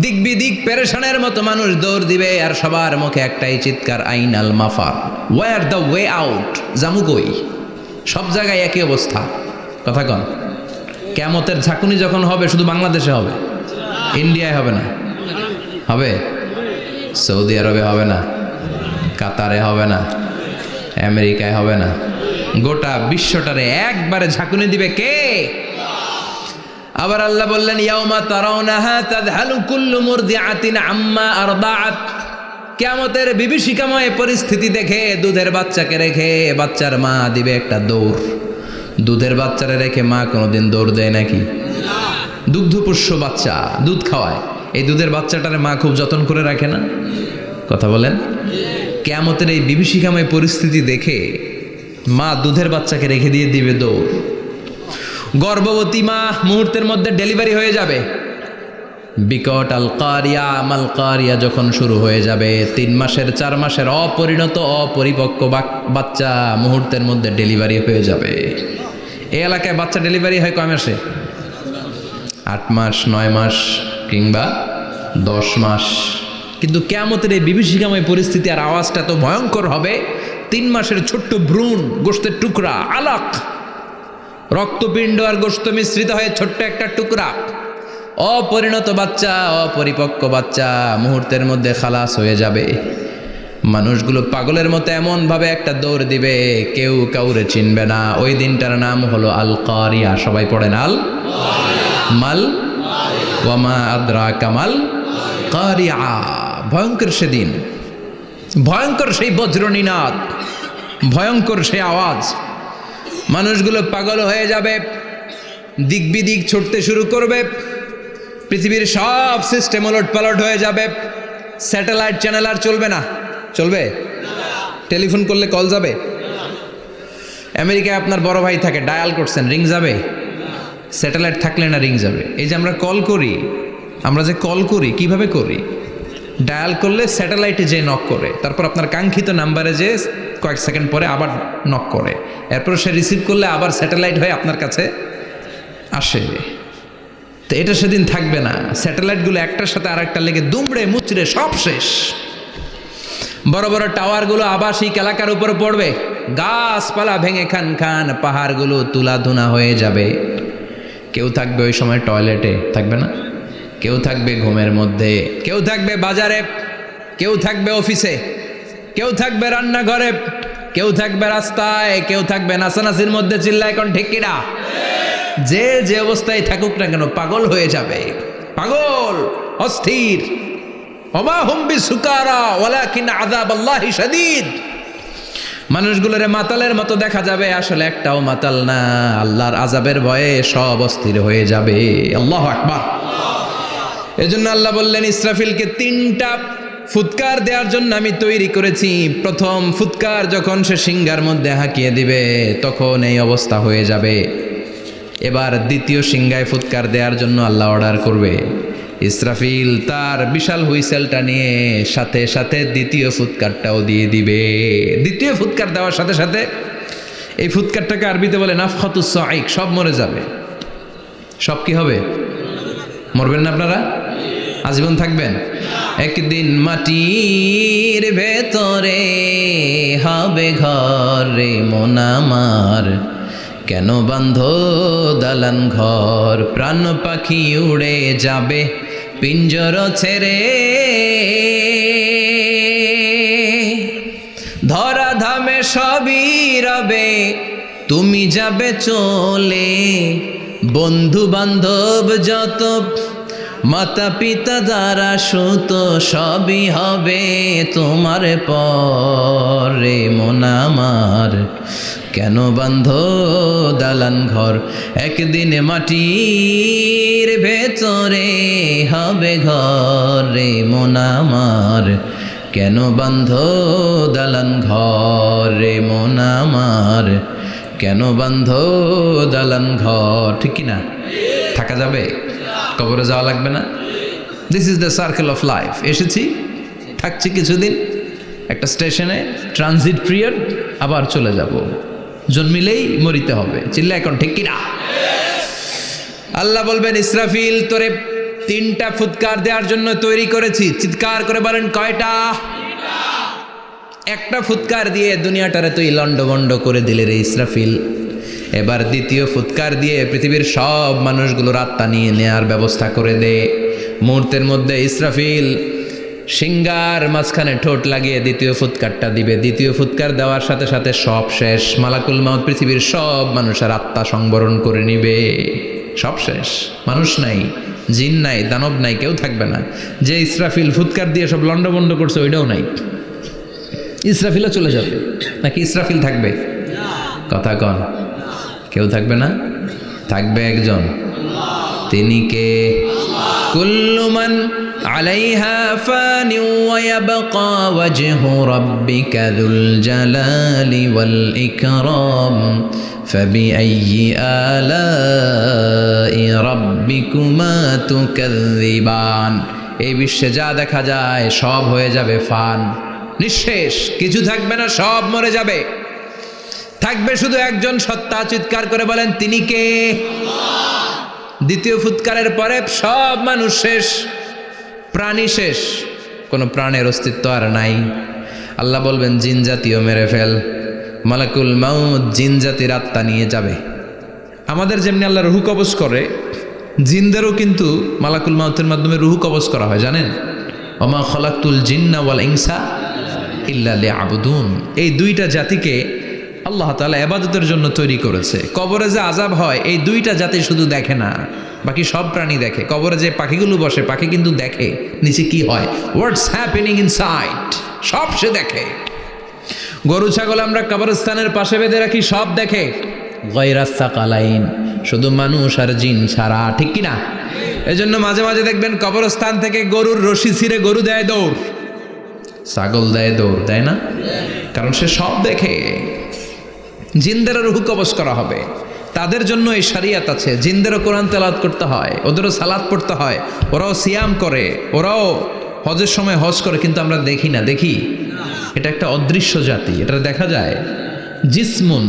দিক বিদিক পেরেশানের মতো মানুষ দৌড় দিবে, আর সবার মুখে একটাই চিৎকার আইনাল মাফার, ওয়ার দ্য ওয়ে আউট, জামু কই? সব জায়গায় একই অবস্থা। কথা কন। কিয়ামতের ঝাঁকুনি যখন হবে শুধু বাংলাদেশে হবে, ইন্ডিয়ায় হবে না, হবে সৌদি আরবে হবে না, কাতারে হবে না, আমেরিকায় হবে না, গোটা বিশ্বটারে একবারে ঝাঁকুনি দিবে কে? আবার আল্লাহ বললেন ইয়াউমা তারাউনাহা তাযহালু কুল্লু মুরদিআতিন আম্মা আরদাআত। কিয়ামতের বিভীষিকাময় পরিস্থিতি দেখে দুধের বাচ্চাকে রেখে বাচ্চার মা দিবে একটা দৌড়, দুধের বাচ্চারা রেখে মা কোনোদিন দৌড় দেয় নাকি? দুগ্ধপোষ্য বাচ্চা, দুধ খাওয়ায়, এই দুধের বাচ্চাটারে মা খুব যত্ন করে রাখে না? কথা বলেন। কিয়ামতের এই বিভীষিকাময় পরিস্থিতি দেখে মা দুধের বাচ্চাকে রেখে দিয়ে দিবে দৌড়। গর্ভবতী মা মুহূর্তের মধ্যে ডেলিভারি হয়ে যাবে। বিকট আল কারিয়া মাল কারিয়া যখন শুরু হয়ে যাবে, 3 মাসের 4 মাসের অপরিণত অপরিপক্ক বাচ্চা মুহূর্তের মধ্যে ডেলিভারি হয়ে যাবে। এই এলাকায় বাচ্চা ডেলিভারি হয় কয় মাসে? 8 মাস, 9 মাস কিংবা 10 মাস। কিন্তু কিয়ামতের এই বিভীষিকাময় পরিস্থিতি আর আওয়াজটা তো ভয়ঙ্কর হবে। 3 মাসের ছোট্ট ভ্রূণ, গোশতের টুকরা, আলাক, রক্তপিণ্ড আর গোশত মিশ্রিত হয়ে ছোট্ট একটা টুকরা, অপরিণত বাচ্চা, অপরিপক্ক বাচ্চা মুহূর্তের মধ্যে খালাস হয়ে যাবে। মানুষগুলো পাগলের মতো এমনভাবে একটা দৌড় দিবে, কেউ কাউরে চিনবে না। ওই দিনটার নাম হলো আল কারিয়া। সবাই পড়েন আল মাল ওয়ামা আদ্রা কামাল কারিয়া। ভয়ঙ্কর সেদিন, ভয়ঙ্কর সেই বজ্রনীনাদ, ভয়ঙ্কর সেই আওয়াজ। মানুষগুলো পাগল হয়ে যাবে, দিক বিদিক ছুটতে শুরু করবে, পৃথিবীর সব সিস্টেম ওলট পালট হয়ে যাবে। স্যাটেলাইট চ্যানেল আর চলবে না। চলবে? টেলিফোন করলে কল যাবে? আমেরিকায় আপনার বড় ভাই থাকে, ডায়াল করছেন, রিং যাবে? স্যাটেলাইট থাকলে না রিং যাবে? এই যে আমরা কল করি, আমরা যে কল করি কিভাবে করি? ডায়াল করলে স্যাটেলাইটে যে নক করে, তারপর আপনার কাঙ্ক্ষিত নাম্বারে যে কয়েক সেকেন্ড পরে আবার নক করে, এরপর সে রিসিভ করলে আবার স্যাটেলাইট হয়ে আপনার কাছে আসে। তো এটা সেদিন থাকবে না। স্যাটেলাইটগুলো একটার সাথে আর একটা লেগে দুমড়ে মুচড়ে সব শেষ। বড় বড় টাওয়ারগুলো আবাসিক এলাকার উপরে পড়বে, গাছপালা ভেঙে খান খান, পাহাড়গুলো তুলাধুনা হয়ে যাবে। কেউ থাকবে ওই সময় টয়লেটে, থাকবে না? কেউ থাকবে ঘুমের মধ্যে, কেউ থাকবে বাজারে, কেউ থাকবে অফিসে, কেউ থাকবে রান্নাঘরে, কেউ থাকবে রাস্তায়, কেউ থাকবে নাচানাচির মধ্যে। চিল্লায় কোন ঠিক কিনা? যে যে অবস্থায় থাকুক না কেন পাগল হয়ে যাবে, পাগল, অস্থির। ওমা হুম বিসুকারা ওয়ালাকিন আযাবাল্লাহি শাদীদ। মানুষগুলোরে মাতালের মতো দেখা যাবে, আসলে একটাও মাতাল না। আল্লাহর আযাবের ভয়ে সব অস্থির হয়ে যাবে। আল্লাহু আকবার। এজন্য আল্লাহ বললেন, ইসরাফিলকে 3টা ফুৎকার দেওয়ার জন্য আমি তৈরি করেছি। প্রথম ফুৎকার যখন সে সিংহার মধ্যে হাঁকিয়ে দিবে, তখন এই অবস্থা হয়ে যাবে। এবার দ্বিতীয় সিংহায় ফুৎকার দেওয়ার জন্য আল্লাহ অর্ডার করবে। ইসরাফিল তার বিশাল হুইসেলটা নিয়ে সাথে সাথে দ্বিতীয় ফুৎকারটাও দিয়ে দিবে। দ্বিতীয় ফুৎকার দেওয়ার সাথে সাথে, এই ফুৎকারটাকে আরবিতে বলে নাফখাতুস সাঈক, সব মরে যাবে। সব কি হবে? মরবেন না আপনারা? আজীবন থাকবেন? একদিন মাটির ভেতরে হবে ঘর রে মন আমার, কেন বান্ধ দালান ঘর, প্রাণ পাখি উড়ে যাবে পিঞ্জর ছেড়ে, ধরা ধামে সবই রবে তুমি যাবে চলে, বন্ধু বান্ধব যত মাতা পিতা দ্বারা সুত সবই হবে তোমার পরে মন আমার, কেন বান্ধ দালান ঘর, একদিন মাটির ভেতরে হবে ঘর রে মন আমার, কেন বান্ধ দালান ঘর রে মন আমার, কেন বান্ধ দালান ঘর। ঠিক কিনা? থাকা যাবে? কবরে যাওয়া লাগবে না? This is the circle of life. এসেছি, থাকছি কিছুদিন, একটা স্টেশনে ট্রানজিট পিরিয়ড, আবার চলে যাব। জন্মিলেই মরিতে হবে। চিল্লা এখন ঠিক কিনা? আল্লাহ বলবেন, ইসরাফিল তোরে 3টা ফুৎকার দেওয়ার জন্য তৈরি করেছি। চিৎকার করে বলেন, কয়টা? একটা ফুৎকার দিয়ে দুনিয়াটারে তুই লন্ডভন্ড করে দিলে রে ইসরাফিল। এবার দ্বিতীয় ফুৎকার দিয়ে পৃথিবীর সব মানুষগুলোর আত্মা নিয়ে নেয়ার ব্যবস্থা করে দে। মুহূর্তের মধ্যে ইসরাফিল সিংহার মাঝখানে ঠোঁট লাগিয়ে দ্বিতীয় ফুৎকারটা দিবে। দ্বিতীয় ফুৎকার দেওয়ার সাথে সাথে সব শেষ। মালাকুল মাউত পৃথিবীর সব মানুষের আত্মা সংবরণ করে নিবে। সব শেষ, মানুষ নাই, জিন নাই, দানব নাই, কেউ থাকবে না। যে ইসরাফিল ফুৎকার দিয়ে সব লন্ডভন্ড করছে ওইটাও নাই। ইসরাফিলও চলে যাবে, নাকি ইসরাফিল থাকবে? কথা কন। কেউ থাকবে না, থাকবে একজন। তিনি কে? কুল্লু মান আলাইহা ফানি ওয়া ইয়াবকা ওয়াজহু রাব্বিকা যুল জালালি ওয়াল ইকরাম ফাবিআইয়ি আলাই রাব্বিকুমা তুকাযযিবান। এই বিশ্বে যা দেখা যায় সব হয়ে যাবে ফান, নিঃশেষ, কিছু থাকবে না, সব মরে যাবে। থাকবে শুধু একজন সত্তা। চিৎকার করে বলেন, তিনি কে? দ্বিতীয় ফুৎকারের পরে সব মানুষ শেষ, প্রাণী শেষ, কোনো প্রাণের অস্তিত্ব আর নাই। আল্লাহ বলবেন, জিন জাতীয় মেরে ফেল। মালাকুল মাউত জিন জাতির আত্মা নিয়ে যাবে। আমাদের যেমনি আল্লাহ রুহু কবজ করে, জিনদেরও কিন্তু মালাকুল মাউতের মাধ্যমে রুহু কবজ করা হয়, জানেন? ওমা খলাকতুল জিন্না ওয়াল ইনসা ইল্লা লিয়াবুদুন। এই দুইটা জাতিকে আল্লাহ তাআলা ইবাদতের জন্য তৈরি করেছে। কবরে যে আযাব হয় এই দুইটা জাতি শুধু দেখে না, বাকি সব প্রাণী দেখে। কবরে যে পাখিগুলো বসে, পাখি কিন্তু দেখে নিচে কি হয়, হোয়াটস হ্যাপেনিং ইনসাইড, সব সে দেখে। গরু ছাগল আমরা কবরস্থানের পাশে বেঁধে রাখি, সব দেখে। গায়রাস সাকালাইন, শুধু মানুষ আর জিন ছাড়া, ঠিক কিনা? এজন্য মাঝে মাঝে দেখবেন কবরস্থান থেকে গরুর রশি ছিঁড়ে গরু দেয় দৌড়, ছাগল দেয় দৌড়, দেয় না? কারণ সে সব দেখে। জিনদেরও রুহু কবজ করা হবে, তাদের জন্য এই শরিয়ত আছে। জিনদেরও কোরআন তেলাওয়াত করতে হয়, ওদেরও সালাত পড়তে হয়, ওরাও সিয়াম করে, ওরাও হজের সময় হজ করে, কিন্তু আমরা দেখি না। দেখি? এটা একটা অদৃশ্য জাতি, এটা দেখা যায়। জিসমুন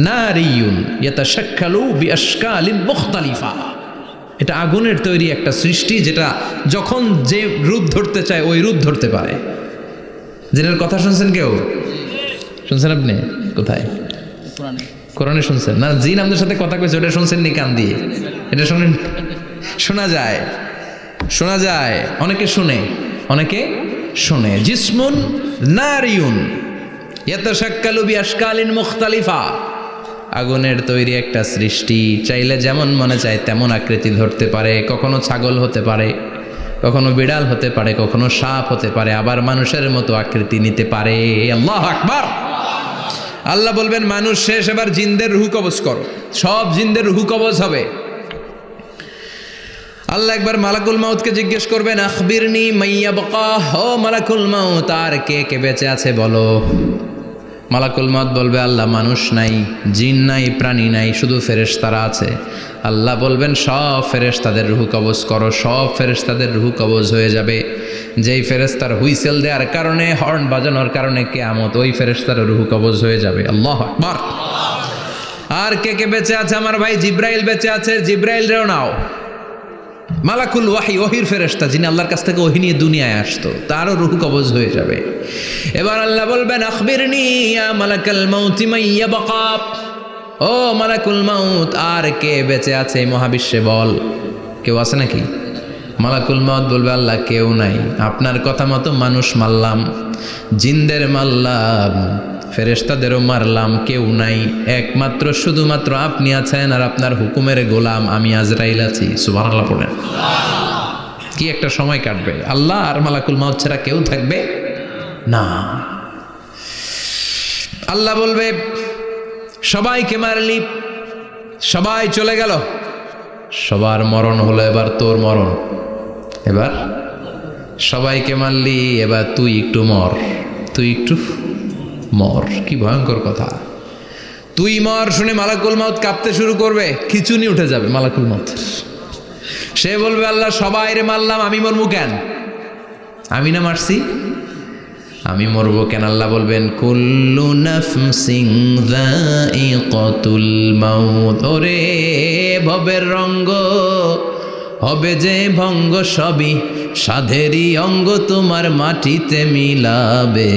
নারিয়ুন ইয়াতাশাক্কালু বিআশকালিন মুখতালিফা। এটা আগুনের তৈরি একটা সৃষ্টি, যেটা যখন যে রূপ ধরতে চায় ওই রূপ ধরতে পারে। জিনের কথা শুনছেন কেউ? শুনছেন আপনি? কোথায়? কোরআনে শুনছেন না? জিন আমাদের সাথে কথা কইছে, ওটা শুনছেন নি কান দিয়ে? এটা শুনেন? শোনা যায়, শোনা যায়। অনেকে শুনে, অনেকে শুনে। জিসমুন নারিয়ুন ইয়াতাশাক্কালু বিআশকালিন মুখতালিফা। আগুনের তৈরি একটা সৃষ্টি, চাইলে যেমন মনে চায় তেমন আকৃতি ধরতে পারে। কখনো ছাগল হতে পারে, কখনো বিড়াল হতে পারে, কখনো সাপ হতে পারে, আবার মানুষের মতো আকৃতি নিতে পারে। আল্লাহু আকবার। আল্লাহ বলবেন, মানুষ শেষ, এবার জিনদের রুহু কবজ করো। সব জিনদের রুহু কবজ হবে। আল্লাহ একবার মালাকুল মাউতকে জিজ্ঞেস করবেন, আখবিরনি মাইয়াবকা, ও মালাকুল মাউত, আর কে কে বেঁচে আছে বলো। মালাকুল মাউত বলবে, আল্লাহ মানুষ নাই, জিন নাই, প্রাণী নাই, শুধু ফেরেশতারা আছে। আল্লাহ বলবেন, সব ফেরেশতাদের রুহু কবজ করো। সব ফেরেশতাদের রুহু কবজ হয়ে যাবে। যেই ফেরেশতার হুইসেল দেওয়ার কারণে, হর্ন বাজানোর কারণে কিয়ামত, ওই ফেরেশতার রুহু কবজ হয়ে যাবে। আল্লাহু আকবার। আর কে কে বেঁচে আছে? আমার ভাই জিব্রাইল বেঁচে আছে, জিব্রাইল রেও নাও। মালাকুল ওয়াহি, ওহির ফেরেশতা, যিনি আল্লাহর কাছ থেকে ওহি নিয়ে দুনিয়ায় আসতো, তারও রুহু কবজ হয়ে যাবে। এবার আল্লাহ বলবেন, আখবিরনি ইয়া মালাকাল মাউতি মাইয়াবকা, ও মালাকুল মাউত, আর কে বেঁচে আছে এই মহাবিশ্বে বল। কেউ আছে নাকি? মালাকুল মাউত বলবে, আল্লাহ কেউ নাই। আপনার কথা মতো মানুষ মারলাম, জিনদের মারলাম, ফেরেশতাদেরও মারলাম, কেউ নাই। একমাত্র শুধুমাত্র আপনি আছেন, আর আপনার হুকুমের গোলাম আমি আজরাইল আছি। সুবহানাল্লাহ পড়েন। কি একটা সময় কাটবে! আল্লাহ আর মালাকুল মাউত ছাড়া কেউ থাকবে না। আল্লাহ বলবে, সবাইকে মারলি, সবাই চলে গেল, সবার মরণ হলো, এবার তোর মরণ। এবার সবাইকে মারলি, এবার তুই একটু মর, তুই একটু মর। কি ভয়ঙ্কর কথা! তুই মর শুনে মালাকুল মাউত কাঁপতে শুরু করবে, খিচুনি উঠে যাবে মালাকুল মাউত। সে বলবে, আল্লাহ সবাই রে মারলাম, আমি মরবো কেন? আমি না মারছি, আমি মরবো কেন? আল্লাহ বলবেন, কুল্লু নাফসিন যায়িকাতুল মাউত। ওরে ভবের রঙ্গ, হবে যে ভঙ্গ, সবই সাধেরই অঙ্গ, তোমার মাটিতে মিলাবে,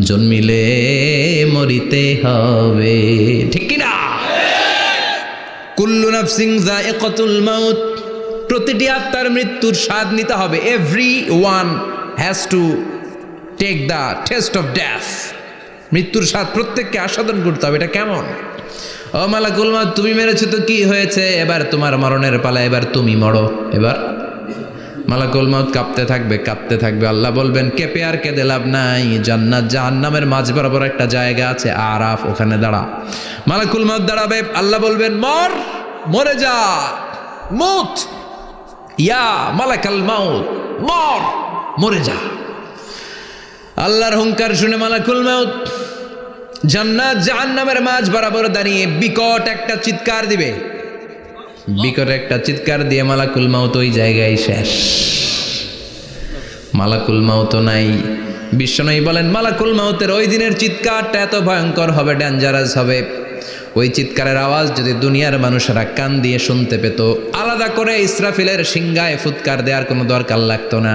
জন্মিলে মরিতে হবে। ঠিক কিনা? কুল্লু নাফসিন যায়িকাতুল মাউত, প্রতিটি আত্মার মৃত্যুর স্বাদ নিতে হবে। Every one has to take the taste of death. মৃত্যুর স্বাদ প্রত্যেককে আস্বাদন করতে হবে। এটা কেমন? ও মালাকুল মাউত, তুমি মেরেছো তো কি হয়েছে, এবার তোমার মরণের পালা, এবার তুমি মরো। এবার মালাকুল মউত কাঁপতে থাকবে। আল্লাহ বলবেন কেঁপে আর কেঁদে লাভ নাই, জান্নাত জাহান্নামের মাঝ বরাবর একটা জায়গা আছে আরাফ, ওখানে দাঁড়া। মালাকুল মউত দাঁড়াবে, আল্লাহ বলবেন মরে যা, মুত ইয়া মালাকাল মউত, মরে যা। আল্লাহর হুঙ্কার শুনে মালাকুল মউত জান্নাত জাহান্নামের মাঝ বরাবর দাঁড়িয়ে বিকট একটা চিৎকার দিবে। বিকট একটা চিৎকার দিয়ে মালাকুল মউত ওই জায়গায় শেষ। মালাকুল মউত নাই। বিশ্বনবী বলেন মালাকুল মউতের ওই দিনের চিৎকারটা এত ভয়ঙ্কর হবে, ডেঞ্জারাস হবে। ওই চিৎকারের আওয়াজ যদি দুনিয়ার মানুষেরা কান দিয়ে শুনতে পেত, আলাদা করে ইসরাফিলের সিংহায় ফুৎকার দেওয়ার কোনো দরকার লাগতো না।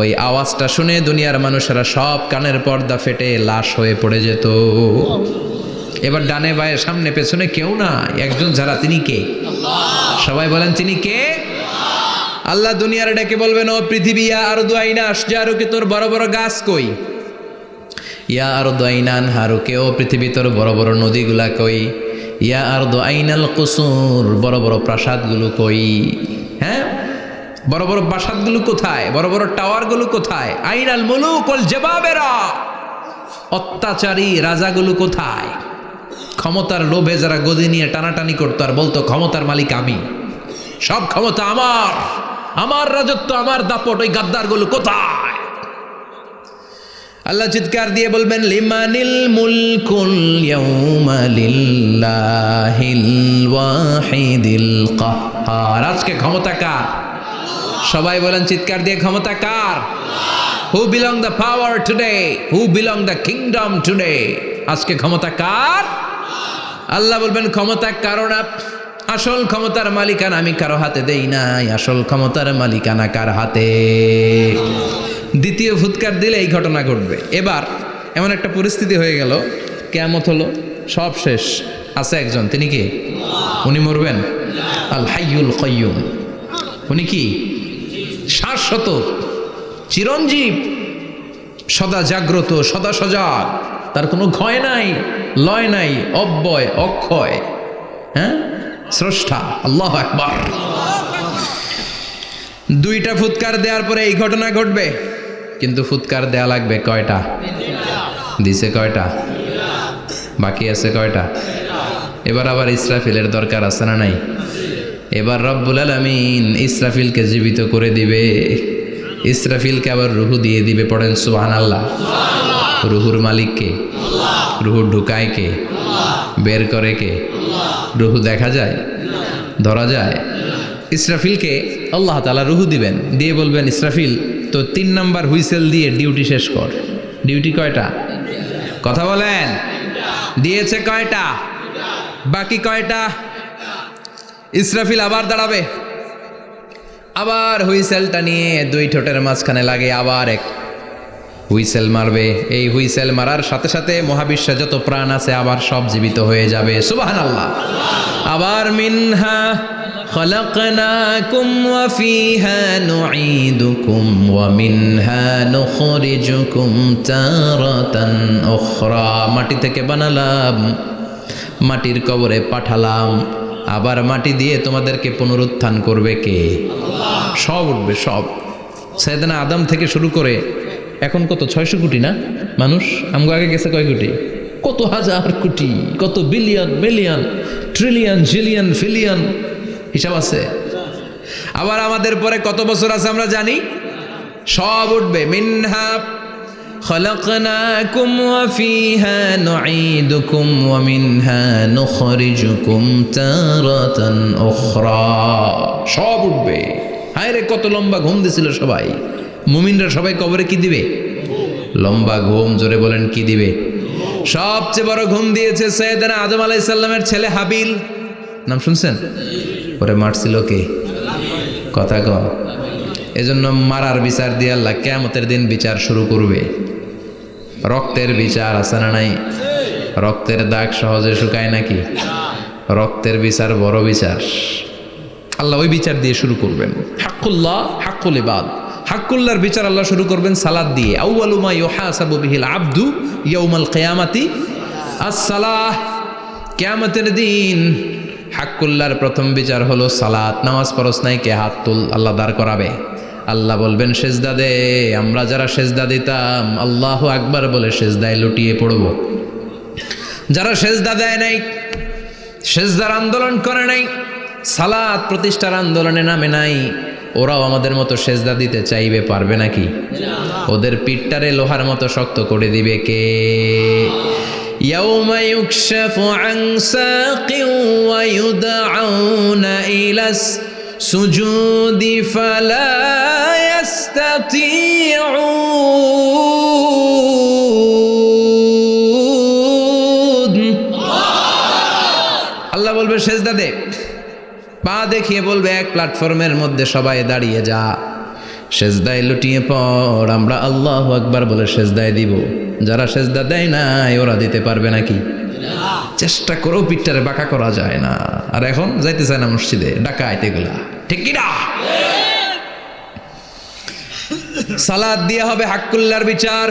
ওই আওয়াজটা শুনে দুনিয়ার মানুষেরা সব কানের পর্দা ফেটে লাশ হয়ে পড়ে যেত। এবার ডানে বায়ে সামনে পেছনে কেউ না, একজন যারা, তিনি কে? সবাই বলেন তিনি কে? আল্লাহ দুনিয়ার ডেকে বলবেন ও পৃথিবী, ইয়া আরদু আইনা আশজারুকে, তোর বড় বড় গাছ কই? ইয়া আরদু আইনান হারুকে, ও পৃথিবী তোর বড় বড় নদীগুলা কই? ইয়া আরদু আইনাল কুসুর, বড় বড় প্রাসাদগুলো কই? হ্যাঁ, বড় বড় প্রাসাদগুলো কোথায়? বড় বড় টাওয়ারগুলো কোথায়? আইনাল মুলুক ওয়াল জাবাবেরা, অত্যাচারী রাজাগুলো কোথায়? ক্ষমতার লোভে যারা গদি নিয়ে টানাটানি করতো আর বলতো ক্ষমতার মালিক আমি, সব ক্ষমতা আমার রাজত্ব, আমার দাপট, ওই গাদ্দারগুলো কোথায়? আল্লাহ চিৎকার দিয়ে বলবেন লিমানিল মুলকুল ইয়াউমা লিল্লাহিল ওয়াহিদিল কাহ্হার, আজকে ক্ষমতা কার? সবাই বলেন চিৎকার দিয়ে, ক্ষমতা কার? Who belong the power today, who belong the kingdom today? আজকে ক্ষমতা কার? আল্লাহ বলবেন ক্ষমতা কারো না, আসল ক্ষমতার মালিকানা আমি কারো হাতে দেই নাই, আসল ক্ষমতার মালিকানা কার হাতে? দ্বিতীয় ফুৎকার দিলে এই ঘটনা ঘটবে। এবার এমন একটা পরিস্থিতি হয়ে গেল, কিয়ামত হলো, সব শেষ, আছে একজন, তিনি কি? উনি মরবেন? আল হাইয়ুল কাইয়ুম। উনি কি? শাশ্বত, চিরঞ্জীব, সদা জাগ্রত, সদা সজাগ, তার কোনো ক্ষয় নাই, লয় নাই, অব্যয়, অক্ষয়, হ্যাঁ, স্রষ্টা। আল্লাহু আকবার। দুইটা ফুৎকার দেওয়ার পরে এই ঘটনা ঘটবে, কিন্তু ফুৎকার দেয়া লাগবে কয়টা? দিছে কয়টা? বাকি আছে কয়টা? এবার আবার ইসরাফিলের দরকার আছে না নাই? এবার রব্বুল আলামিন ইসরাফিলকে জীবিত করে দিবে, ইসরাফিলকে আবার রুহু দিয়ে দিবে। পড়েন সুবহানাল্লাহ। রুহুর মালিক কে? রুহু ঢুকায় কে? বের করে কে? রুহু দেখা যায়, ধরা যায়? ইসরাফিলকে আল্লাহ তাআলা রুহু দিবেন, দিয়ে বলবেন ইসরাফিল তো 3 নাম্বার হুইসেল দিয়ে ডিউটি শেষ কর। ডিউটি কয়টা? কথা বলেন। দিয়েছে কয়টা? বাকি কয়টা? ইসরাফিল আবার দাঁড়াবে, আবার হুইসেলটা নিয়ে দুই ঠোঁটের মাঝখানে লাগে আবার এক হুইসেল মারবে। এই হুইসেল মারার সাথে সাথে মহাবিশ্বে যত প্রাণ আছে আবার সব জীবিত হয়ে যাবে। সুবহানাল্লাহ। আবার মিনহা খলাকনাকুম ওয়া ফিহা নুঈদুকুম ওয়া মিনহা নুখরিজুকুম তারাতান উখরা, মাটি থেকে বানালাম, মাটির কবরে পাঠালাম, আবার মাটি দিয়ে তোমাদেরকে পুনরুত্থান করবে কে? সব উঠবে, সব। সাইয়েদনা আদম থেকে শুরু করে এখন কত 600 কোটি না মানুষ? আমগো আগে গেছে কয় কোটি? কত হাজার কোটি, কত billion, million, trillion, zillion, pillion, হিসাব আছে। আবার আমাদের পরে কত বছর আছে আমরা জানি? সব উঠবে। মিনহা খলাকনাকুম ওয়া ফিহা নুঈদুকুম ওয়া মিনহা নুখরিজুকুম তারাতান উখরা, সব উঠবে। হায়রে কত লম্বা ঘুম দিছিল সবাই। মুমিনরা সবাই কবরে কি দিবে? লম্বা ঘুম। জোরে বলেন কি দিবে? সবচেয়ে বড় ঘুম দিয়েছে সাইয়েদনা আদম আলাইহিস সালামের ছেলে হাবিল। নাম শুনছেন? পরে মারছিল কে? কথা কম। এজন্য মারার বিচার দিয়ে আল্লাহ কিয়ামতের দিন বিচার শুরু করবে। রক্তের বিচার আছে না নাই? রক্তের দাগ সহজে শুকায় নাকি? রক্তের বিচার বড় বিচার। আল্লাহ ওই বিচার দিয়ে শুরু করবেন। হাক্কুল্লাহ, হাক্কুল ইবাদ। হাক্কুল্লাহর বিচার আল্লাহ শুরু করবেন সালাত দিয়ে। আউয়ালু মা ইউহাসাবু বিহিল আবদু ইয়াউমাল কিয়ামাতি আস-সালাহ। কিয়ামতের দিন হাক্কুল্লাহর প্রথম বিচার হলো সালাত। নামাজ পড়স নাই কে? হাত তুল, আল্লাহ দাঁড় করাবে। আল্লাহ বলবেন সেজদা দে। আমরা যারা সেজদা দিতাম আল্লাহু আকবার বলে সেজদায় লুটিয়ে পড়ব। যারা সেজদা দেয় নাই, সেজদার আন্দোলন করে নাই, সালাত প্রতিষ্ঠার আন্দোলনে নামে নাই, ওরাও আমাদের মতো সেজদা দিতে চাইবে, পারবে নাকি? ওদের পিঠটারে লোহার মতো শক্ত করে দিবে কে? ইয়াউমা ইউকশাফু আন সাকিন ওয়া ইউদআউনা ইলাস সুজুদি ফালা ইয়াস্তাতিউন। আল্লাহ বলবে সেজদা দে, পা দেখিয়ে বলবে এক প্ল্যাটফর্মের মধ্যে সবাই দাঁড়িয়ে যা, সেজদায় লুটিয়ে পড়। আমরা আল্লাহু আকবার বলে সেজদায় দিব। যারা সেজদা দেয় নাই ওরা দিতে পারবে নাকি? চেষ্টা করেও পিঠটারে বাঁকা করা যায় না। আর এখন যাইতে চায় না মসজিদে, ডাকাইত এগুলা, ঠিক কি না? সালাত দিয়ে হবে হাক্কুল্লার বিচার,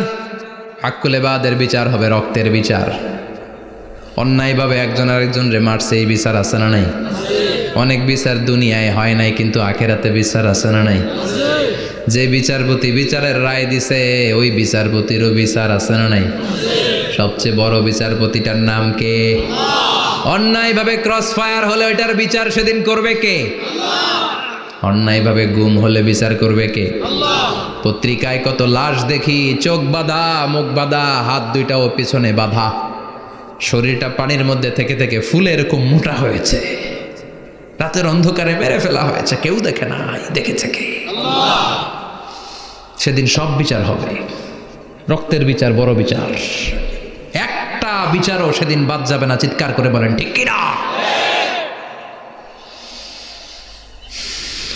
হাক্কুল ইবাদের বিচার হবে রক্তের বিচার। অন্যায়ভাবে একজন আরেকজন রে মারছে, এই বিচার আছে না নাই? অনেক বিচার দুনিয়ায় হয় নাই, কিন্তু আখেরাতে বিচার আছে না নাই? যে বিচারপতি বিচারের রায় দিছে ওই বিচারপতিরও বিচার আছে না নাই? সবচেয়ে বড় বিচারপতিটার নাম কে? অন্যায়ভাবে ক্রস ফায়ার হলে ওইটার বিচার সেদিন করবে কে? অন্যায়ভাবে গুম হলে বিচার করবে কে? পত্রিকায় কত লাশ দেখি, চোখ বাঁধা, মুখ বাঁধা, হাত দুইটাও পিছনে বাঁধা, শরীরটা পানির মধ্যে থেকে থেকে ফুলে এরকম মোটা হয়েছে, রাতের অন্ধকারে মেরে ফেলা হয়েছে, কেউ দেখে না, দেখেছে কে? সেদিন সব বিচার হবে, রক্তের বিচার, বড় বিচার। একটা বিচারও সেদিন বাদ যাবে না। চিৎকার করে বলেন ঠিক কিনা?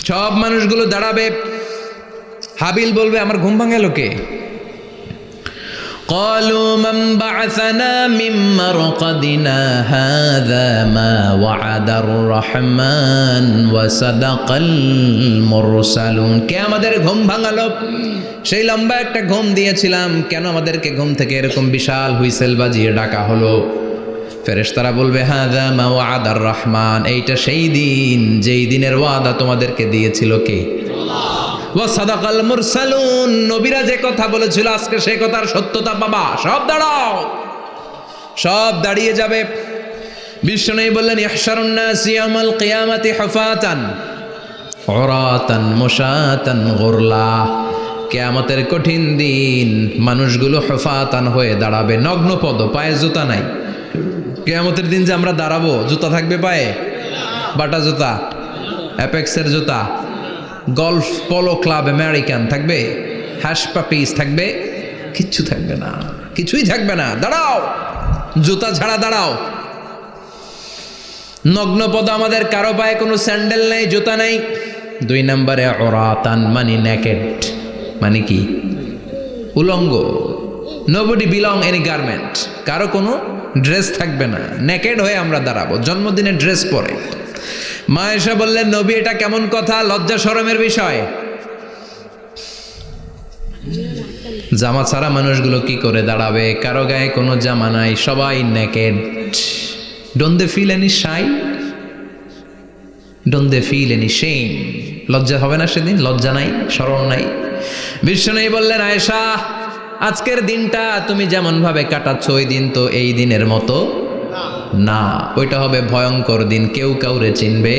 সব মানুষগুলো দাঁড়াবে। হাবিল বলবে আমার ঘুম ভাঙালো কে? قالوا من بعثنا من مرقدنا هذا ما وعد الرحمن وصدق المرسلون। কে আমাদের ঘুম ভাঙালো? সেই লম্বা একটা ঘুম দিয়েছিলাম, কেন আমাদেরকে ঘুম থেকে এরকম বিশাল হুইসেল বাজিয়ে ডাকা হলো? ফেরেশতারা বলবে হাযা মা ওয়াদার রহমান, এইটা সেই দিন যেই দিনের ওয়াদা তোমাদেরকে দিয়েছিল কে? ওয়া সাদাকাল মুরসালুন, নবীরা যে কথা বলেছিল আজকে সেই কথার সত্যতা পাবা। সব দাঁড়াও, সব দাঁড়িয়ে যাবে। বিশ্বনবী বললেন ইহশারুন নাস ইয়াউমাল কিয়ামাতি হুফাতান উরাতান মুশাতান গুরলা। কিয়ামতের কঠিন দিন মানুষগুলো হুফাতান হয়ে দাঁড়াবে, নগ্ন পদ, পায়ে জুতা নাই। কিয়ামতের দিন যে আমরা দাঁড়াবো, জুতা থাকবে পায়ে? বাটা জুতা, অ্যাপেক্সের জুতা, গলফ পোলো ক্লাব আমেরিকান থাকবে? হ্যাশ পাপিস থাকবে? কিচ্ছু থাকবে না, কিছুই থাকবে না। দাঁড়াও, জুতা ছাড়া দাঁড়াও। নগ্ন পদ, আমাদের কারো পায়ে কোনো স্যান্ডেল নেই, জুতা নেই। 2 নম্বরে ওরাতান মানে নেকেড, মানে কি? উলঙ্গ। নোবডি বিলং এনি গার্মেন্ট, কারো কোনো ড্রেস থাকবে না, নেকেড হয়ে আমরা দাঁড়াবো, জন্মদিনে ড্রেস পরে। মা এসে বললেন নবী এটা কেমন কথা, লজ্জা শরমের বিষয়। জামা ছাড়া মানুষগুলো কি করে দাঁড়াবে? কারো গায়ে কোনো জামা নাই, সবাই naked. Don't they feel any shy? Don't they feel any shame? লজ্জা হবে না সেদিন? লজ্জা নাই, শরম নাই। বিশ্বনবী বললেন আয়েশা আজকের দিনটা তুমি যেমন ভাবে কাটাচ্ছ ওই দিন তো এই দিনের মতো না, ওইটা হবে ভয়ঙ্কর দিন, কেউ কাউরে চিনবে।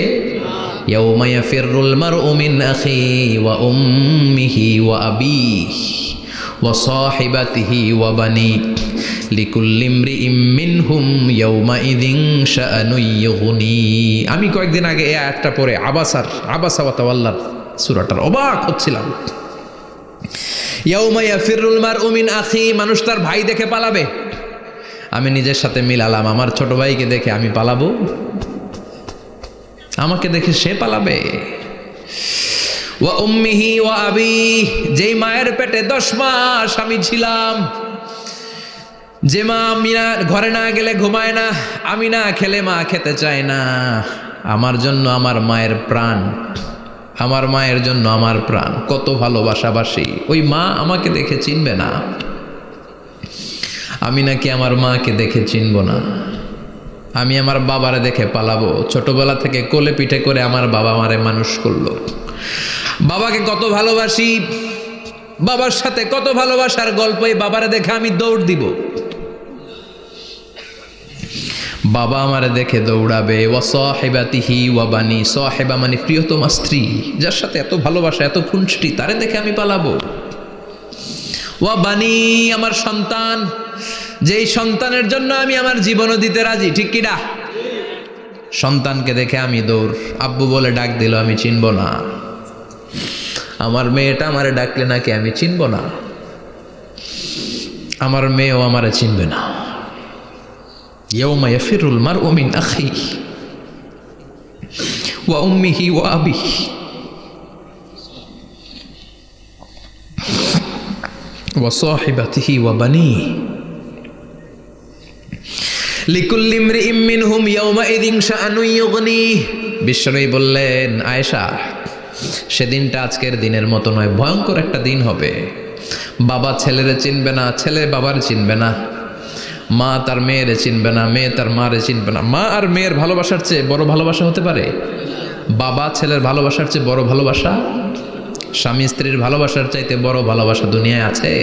ইয়াউমা ইয়াফিরুল মারউ মিন আখিহি ওয়া উম্মিহি ওয়া আবিহি ওয়া সাহিবাতিহি ওয়া বানি লিকুল্লি ইমরিইম মিনহুম ইয়াউমা ইযিন শাআনুন ইউগনি। আমি কয়েকদিন আগে এই আয়াতটা পড়ে আবাসা ওয়া তাওয়াল্লা সূরাটার অবাক হচ্ছিলাম। ইয়াউমা ইয়াফিরুল মারউ মিন আখি, মানুষ তার ভাই দেখে পালাবে। আমি নিজের সাথে মিলালাম, আমার ছোট ভাইকে দেখে আমি পালাবো? আমাকে দেখে সে পালাবে? ওয়া উম্মিহি ওয়া আবি, যেই মায়ের পেটে 10 মাস আমি ছিলাম, যে মা আমি না ঘরে না গেলে ঘুমায় না, আমি না খেলে মা খেতে চায় না, আমার জন্য আমার মায়ের প্রাণ, আমার মায়ের জন্য আমার প্রাণ, কত ভালোবাসাবাসি। ওই মা আমাকে দেখে চিনবে না, আমি নাকি আমার মাকে দেখে চিনব না। আমি আমার বাবারে দেখে পালাবো। ছোটবেলা থেকে কোলে পিঠে করে আমার বাবা আমারে মানুষ করলো। বাবাকে কত ভালোবাসি, বাবার সাথে কত ভালোবাসার গল্প, এই বাবারে দেখে আমি দৌড় দিব, বাবা আমারে দেখে দৌড়াবে। ওয়া সাহিবাতিহি ওয়া বানি, সাহিবা মানে প্রিয়তমা স্ত্রী, যার সাথে এত ভালোবাসা এত খুনসুটি, তারে দেখে আমি পালাবো। ওয়া বানি, আমার সন্তান, যেই সন্তানের জন্য আমি আমার জীবনও দিতে রাজি, ঠিক কিনা? সন্তানকে দেখে আমি দৌড়। আব্বু বলে ডাক দিল, আমি চিনব না। আমার মেয়েটা আমারে ডাকলে নাকি আমি চিনব না, আমার মেয়েও আমারে চিনবে না। ইয়াউমা ইয়াফিরুল মারউ মিন আখিহি ওয়া উম্মিহি ওয়া আবিহি ওয়া সাহিবাতিহি ওয়া বানিহি লিকুল্লি ইমরিইম মিনহুম ইয়াউমাইযিন শাআনুন ইউগনিহি। বিশ্বনবী বললেন, আয়েশা, সেদিনটা আজকের দিনের মতো নয়, ভয়ঙ্কর একটা দিন হবে। বাবা ছেলেরে চিনবে না, ছেলে বাবার চিনবে না, মা তার মেয়েরে চিনবে না, মেয়ে তার মারে চিনবে না। মা আর মেয়ের ভালোবাসার চেয়ে বড় ভালোবাসা হতে পারে? বাবা ছেলের ভালোবাসার চেয়ে বড় ভালোবাসা? স্বামী স্ত্রীর ভালোবাসার চাইতে বড় ভালোবাসা দুনিয়ায় আছে?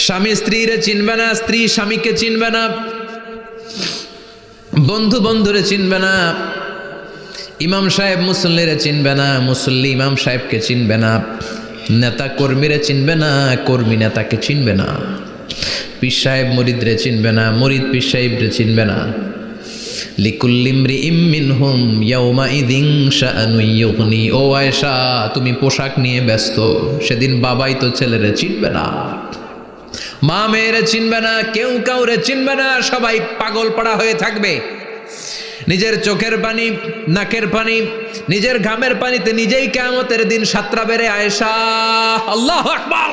স্বামী স্ত্রীরে চিনবে না, স্ত্রী স্বামীকে চিনবে না, বন্ধু বন্ধুরে চিনবে না, ইমাম সাহেব মুসল্লিরে চিনবে না, মুসল্লি ইমাম সাহেবকে চিনবে না, নেতা কর্মীরে চিনবে না, কর্মী নেতাকে চিনবে না, পীর সাহেব মুরিদরে চিনবে না, মুরিদ পীর সাহেবরে চিনবে না। লিকুল্লি ইমরিইম মিনহুম ইয়াউমাইযিন শাআনুন ইউগনি। ও আয়েশা, তুমি পোশাক নিয়ে ব্যস্ত, সেদিন বাবাই তো ছেলেরে চিনবে না, মা মেয়েরে চিনবে না, কেউ কাউরে চিনবে না, সবাই পাগল পাড়া হয়ে থাকবে। নিজের চোখের পানি, নাকের পানি, নিজের ঘামের পানিতে নিজেই কিয়ামতের দিন সাতরা বেড়ে আয়েশা। আল্লাহু আকবার।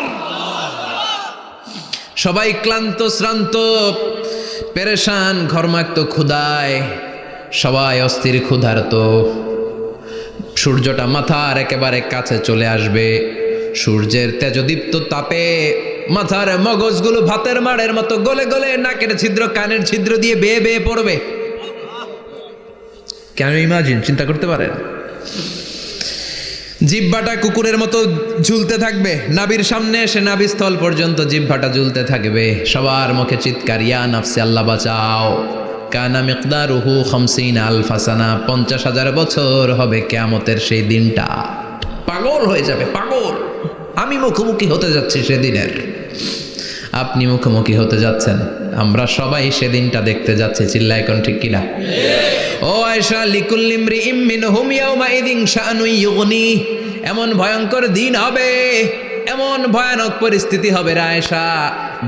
সবাই ক্লান্ত শ্রান্ত পেরেশান, ঘর্মাক্ত ক্ষুধায়, সবাই অস্থির ক্ষুধার্ত। সূর্যটা মাথার একেবারে কাছে চলে আসবে, সূর্যের তেজদীপ্ত তাপে মাথার মগজগুলো ভাতের মাড়ের মতো গলে গলে নাকের ছিদ্র কানের ছিদ্র দিয়ে বেয়ে বেয়ে পড়বে। কেন ইমাজিন, চিন্তা করতে পারেন? জিহ্বাটা কুকুরের মতো ঝুলতে থাকবে, নাভির সামনে এসে নাভিস্থল পর্যন্ত জিহ্বাটা ঝুলতে থাকবে। সবার মুখে চিৎকার, ইয়া নাফসি, আল্লাহ বাঁচাও। কানা মিকদারুহু 50 আলফা সানা, 50,000 বছর হবে কিয়ামতের সেই দিনটা। পাগল হয়ে যাবে, পাগল। আমি মুখোমুখি হতে যাচ্ছি সেদিনের, আপনি মুখোমুখি হতে যাচ্ছেন, আমরা সবাই সেদিনটা দেখতে যাচ্ছি। চিল্লায় কোন ঠিক কিনা? ও আয়েশা, লিকুল্লি ইমরিইম মিনহুম ইয়াউমাইযিন শাআনুন ইউগনি। এমন ভয়ঙ্কর দিন হবে, এমন ভয়ানক পরিস্থিতি হবে রে আয়েশা,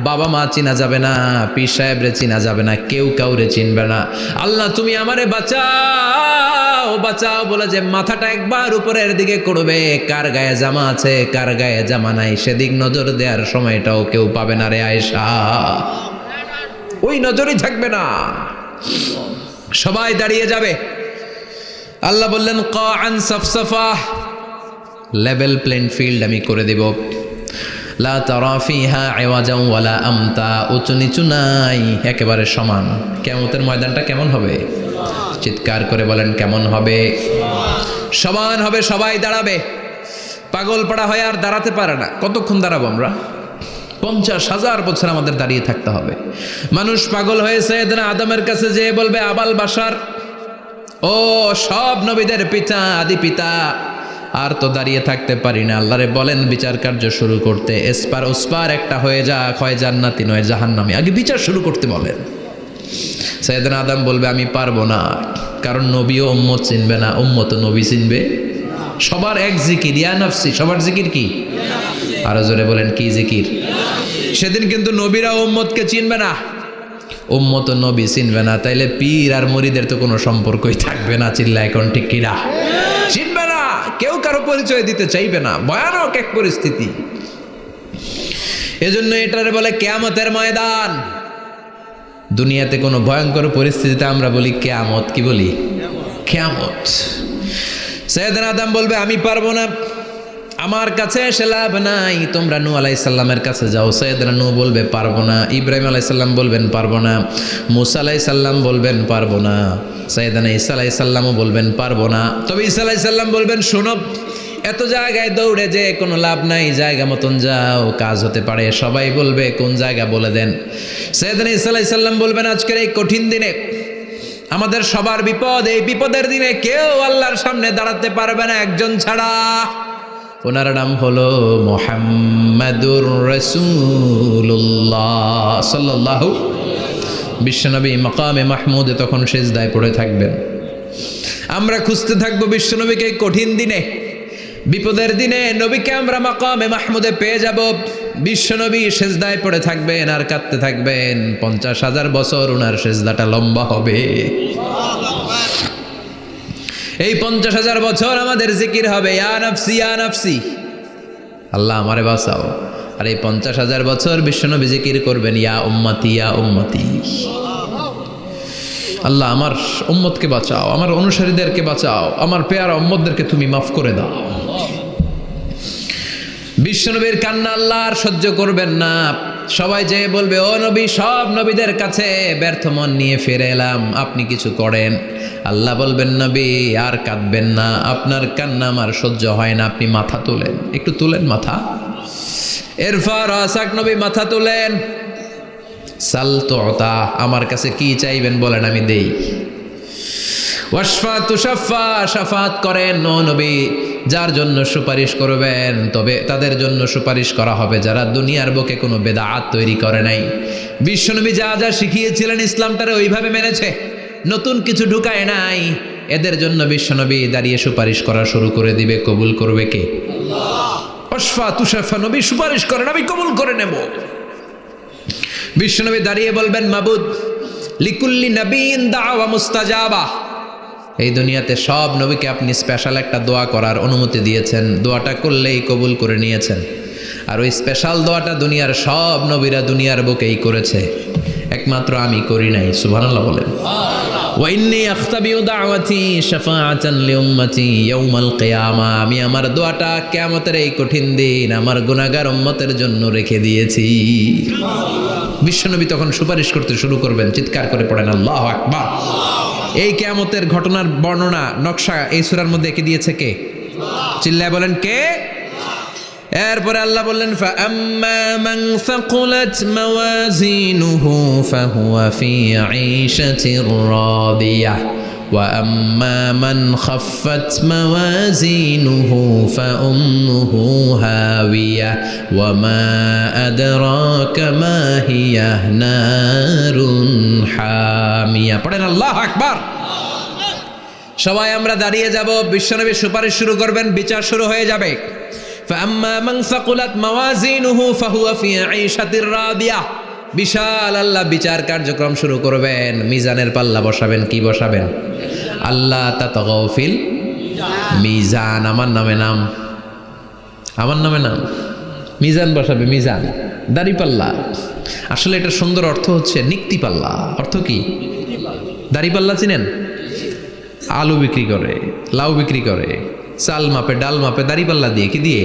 বাবা মা চিনা যাবে না, পীর সাহেবরে চিনা যাবে না, কেউ কাউরে চিনবে না। আল্লাহ তুমি আমারে বাঁচাও, বাঁচাও বলে যে মাথাটা একবার উপরের দিকে করবে, কার গায়ে জামা আছে কার গায়ে জামা নাই সেদিক নজর দেওয়ার সময়টাও কেউ পাবে না রে আয়েশা, ওই নজরই থাকবে না, সবাই দাঁড়িয়ে যাবে। আল্লাহ বললেন, কাআন সাফসাফা, লেভেল প্লেন ফিল্ড আমি করে দেব। লা তারা ফিহা ইওয়াজান ওয়ালা আমতা, উঁচু নিচু নাই, একেবারে সমান। কিয়ামতের ময়দানটা কেমন হবে? চিৎকার করে বলেন, কেমন হবে? সমান হবে, সবাই দাঁড়াবে। পাগল পাড়া হয়ে আর দাঁড়াতে পারে না। কতক্ষণ দাঁড়াবো আমরা? 50,000 বছর আমাদের দাঁড়িয়ে থাকতে হবে। মানুষ পাগল হয়েছে, সাইয়েদনা আদমের কাছে যেয়ে বলবে, আবাল বাশার, ও সব নবীদের পিতা, আদি পিতা, আর তো দাঁড়িয়ে থাকতে পারি না, আল্লাহরে বলেন বিচার কার্য শুরু করতে। এসপার ওসপার একটা হয়ে যাক, হয় জান্নাতি নয় জাহান্নামী, আগে বিচার শুরু করতে বলেন। সাইয়েদনা আদম বলবে, আমি পারবো না, কারণ নবীও উম্মত চিনবে না, উম্মত নবী চিনবে। সবার এক জিকির, ইয়া নাফসি, সবার জিকির কি? আরো জোরে বলেন, কি জিকির? সেদিন কিন্তু নবীরা উম্মতকে চিনবে না, উম্মত নবী চিনবে না, তাইলে পীর আর মুরিদের তো কোনো সম্পর্কই থাকবে না। চিল্লা এখন ঠিক কিনা? চিনবে না, কেউ কারো পরিচয় দিতে চাইবে না। ভয়ানক এক পরিস্থিতি। এজন্য এটারে বলে কিয়ামতের ময়দান। দুনিয়াতে কোনো ভয়ঙ্কর পরিস্থিতিতে আমরা বলি কিয়ামত, কি বলি? কিয়ামত। সাইয়েদনা আদম বলবে, আমি পারবো না, আমার কাছে এসে লাভ নাই, তোমরা নূহ আলাইহিস সালামের কাছে যাও। সাইয়েদনা নূহ বলবে, পারবো না। ইব্রাহিম আলাইহিস সালাম বলবেন, পারবো না। মূসা আলাইহিস সালাম বলবেন, পারবো না। সাইয়েদনা ঈসা আলাইহিস সালামও বলবেন, পারবো না। তবে ঈসা আলাইহিস সালাম বলবেন, শোনো, এত জায়গায় দৌড়ে যে কোনো লাভ নাই, জায়গা মতন যাও, কাজ হতে পারে। সবাই বলবে কোন জায়গা বলে দেন। সাইয়েদনা ঈসা আলাইহিস সালাম বলবেন আজকের এই কঠিন দিনে আমাদের সবার বিপদ, এই বিপদের দিনে কেউ আল্লাহর সামনে দাঁড়াতে পারবে না একজন ছাড়া। ওনার নাম হলো মুহাম্মাদুর রাসূলুল্লাহ সাল্লাল্লাহু। বিশ্বনবী মাকামে মাহমুদে তখন সিজদায় পড়ে থাকবেন। আমরা খুঁজতে থাকবো বিশ্বনবীকে কঠিন দিনে, বিপদের দিনে নবীকে আমরা মাকামে মাহমুদে পেয়ে যাব। বিশ্বনবী সিজদায় পড়ে থাকবেন আর কাঁদতে থাকবেন। 50,000 বছর ওনার সিজদাটা লম্বা হবে। এই 50,000 বছর আমাদের জিকির হবে, ইয়া নাফসি ইয়া নাফসি, আল্লাহ আমারে বাঁচাও। আর এই 50,000 বছর বিশ্বনবী জিকির করবেন, ইয়া উম্মতি ইয়া উম্মতি, আল্লাহ আমার উম্মতকে বাঁচাও, আমার অনুসারীদেরকে বাঁচাও, আমার পেয়ারা উম্মতদেরকে তুমি মাফ করে দাও। বিশ্বনবীর কান্না আল্লাহ আর সহ্য করবেন না। সবাই যেয়ে বলবে, ও নবী, সব নবীদের কাছে ব্যর্থ মন নিয়ে ফিরে এলাম, আপনি কিছু করেন। আল্লাহ বলবেন, নবী আর কাঁদবেন না, আপনার কান্না আমার সহ্য হয় না, আপনি মাথা তোলেন, একটু তুলেন মাথা। এরপর আসাক নবী মাথা তুলেন। সাল তুতা, আমার কাছে কি চাইবেন বলেন, আমি দেই। ওয়াশফা তুশাফা, শাফাত করেন। ও নবী, যার জন্য সুপারিশ করবেন তবে তাদের জন্য সুপারিশ করা হবে যারা দুনিয়ার বুকে কোনো বেদাত তৈরি করে নাই। বিশ্বনবী যা যা শিখিয়েছিলেন ইসলামটারে ওইভাবে মেনেছে, নতুন কিছু ঢুকায় নাই। এদের জন্য বিশ্বনবী দাঁড়িয়ে সুপারিশ করা শুরু করে দিবে। কবুল করবে কে? আল্লাহ। ওয়াশফা তুশাফা, নবী সুপারিশ করেন, আমি কবুল করে নেব। বিশ্বনবী দাঁড়িয়ে বলবেন, মাবুদ লিকুল্লি নবীন দাওয়া মুস্তাজাবা, এই দুনিয়াতে সব নবীকে আপনি স্পেশাল একটা দোয়া করার অনুমতি দিয়েছেন, দোয়াটা করলেই কবুল করে নিয়েছেন। আর ওই স্পেশাল দোয়াটা দুনিয়ার সব নবীরা দুনিয়ার বুকেই করেছে, একমাত্র আমি করি নাই। সুবহানাল্লাহ বলেন। ওয়া ইন্নী আখতাবিউ দাওয়াতি শাফাআতান লিউম্মতি ইয়াউমাল কিয়ামা, আমি আমার দোয়াটা কিয়ামতের এই কঠিন দিন আমার গুনাহগার উম্মতের জন্য রেখে দিয়েছি। বিশ্বনবী তখন সুপারিশ করতে শুরু করবেন। চিৎকার করে পড়েন আল্লাহু আকবার। এই কিয়ামতের ঘটনার বর্ণনা নকশা এই সূরার মধ্যে এঁকে দিয়েছে কে? চিল্লায় বলেন কে? এরপরে আল্লাহ বললেন, ফাআম্মা মান সাকুলাত মাওয়াজিনুহু ফাহুয়া ফি ঈশাতির রাদিয়াহ ওয়া আম্মা মান খাফফাত মাওয়াজিনুহু ফাউম্মুহু হাওিয়াহ ওয়া মা আদরাকা মা হিয়া নারুন হামিয়া। পড়েন আল্লাহু আকবার। সবাই আমরা দাঁড়িয়ে যাব, বিশ্বনবী সুপারিশ শুরু করবেন, বিচার শুরু হয়ে যাবে। ফাআম্মা মান সাকুলাত মাওয়াজিনুহু ফাহুয়া ফি ঈশাতির রাদিয়াহ, বিশাল আল্লাহ বিচার কার্যক্রম শুরু করবেন। মিজানের পাল্লা বসাবেন, কি বসাবেন? আল্লাহ তাতাগাউ ফিল মিজান, আমার নামে নাম, আমার নামে নাম, মিজান বসাবে, মিজান দাড়ি পাল্লা। আসলে এটা সুন্দর অর্থ হচ্ছে নিক্তি পাল্লা। অর্থ কি? দাড়ি পাল্লা চিনেন? আলু বিক্রি করে, লাউ বিক্রি করে, চাল মাপে, ডাল মাপে, দাড়ি পাল্লা দিয়ে, কি দিয়ে?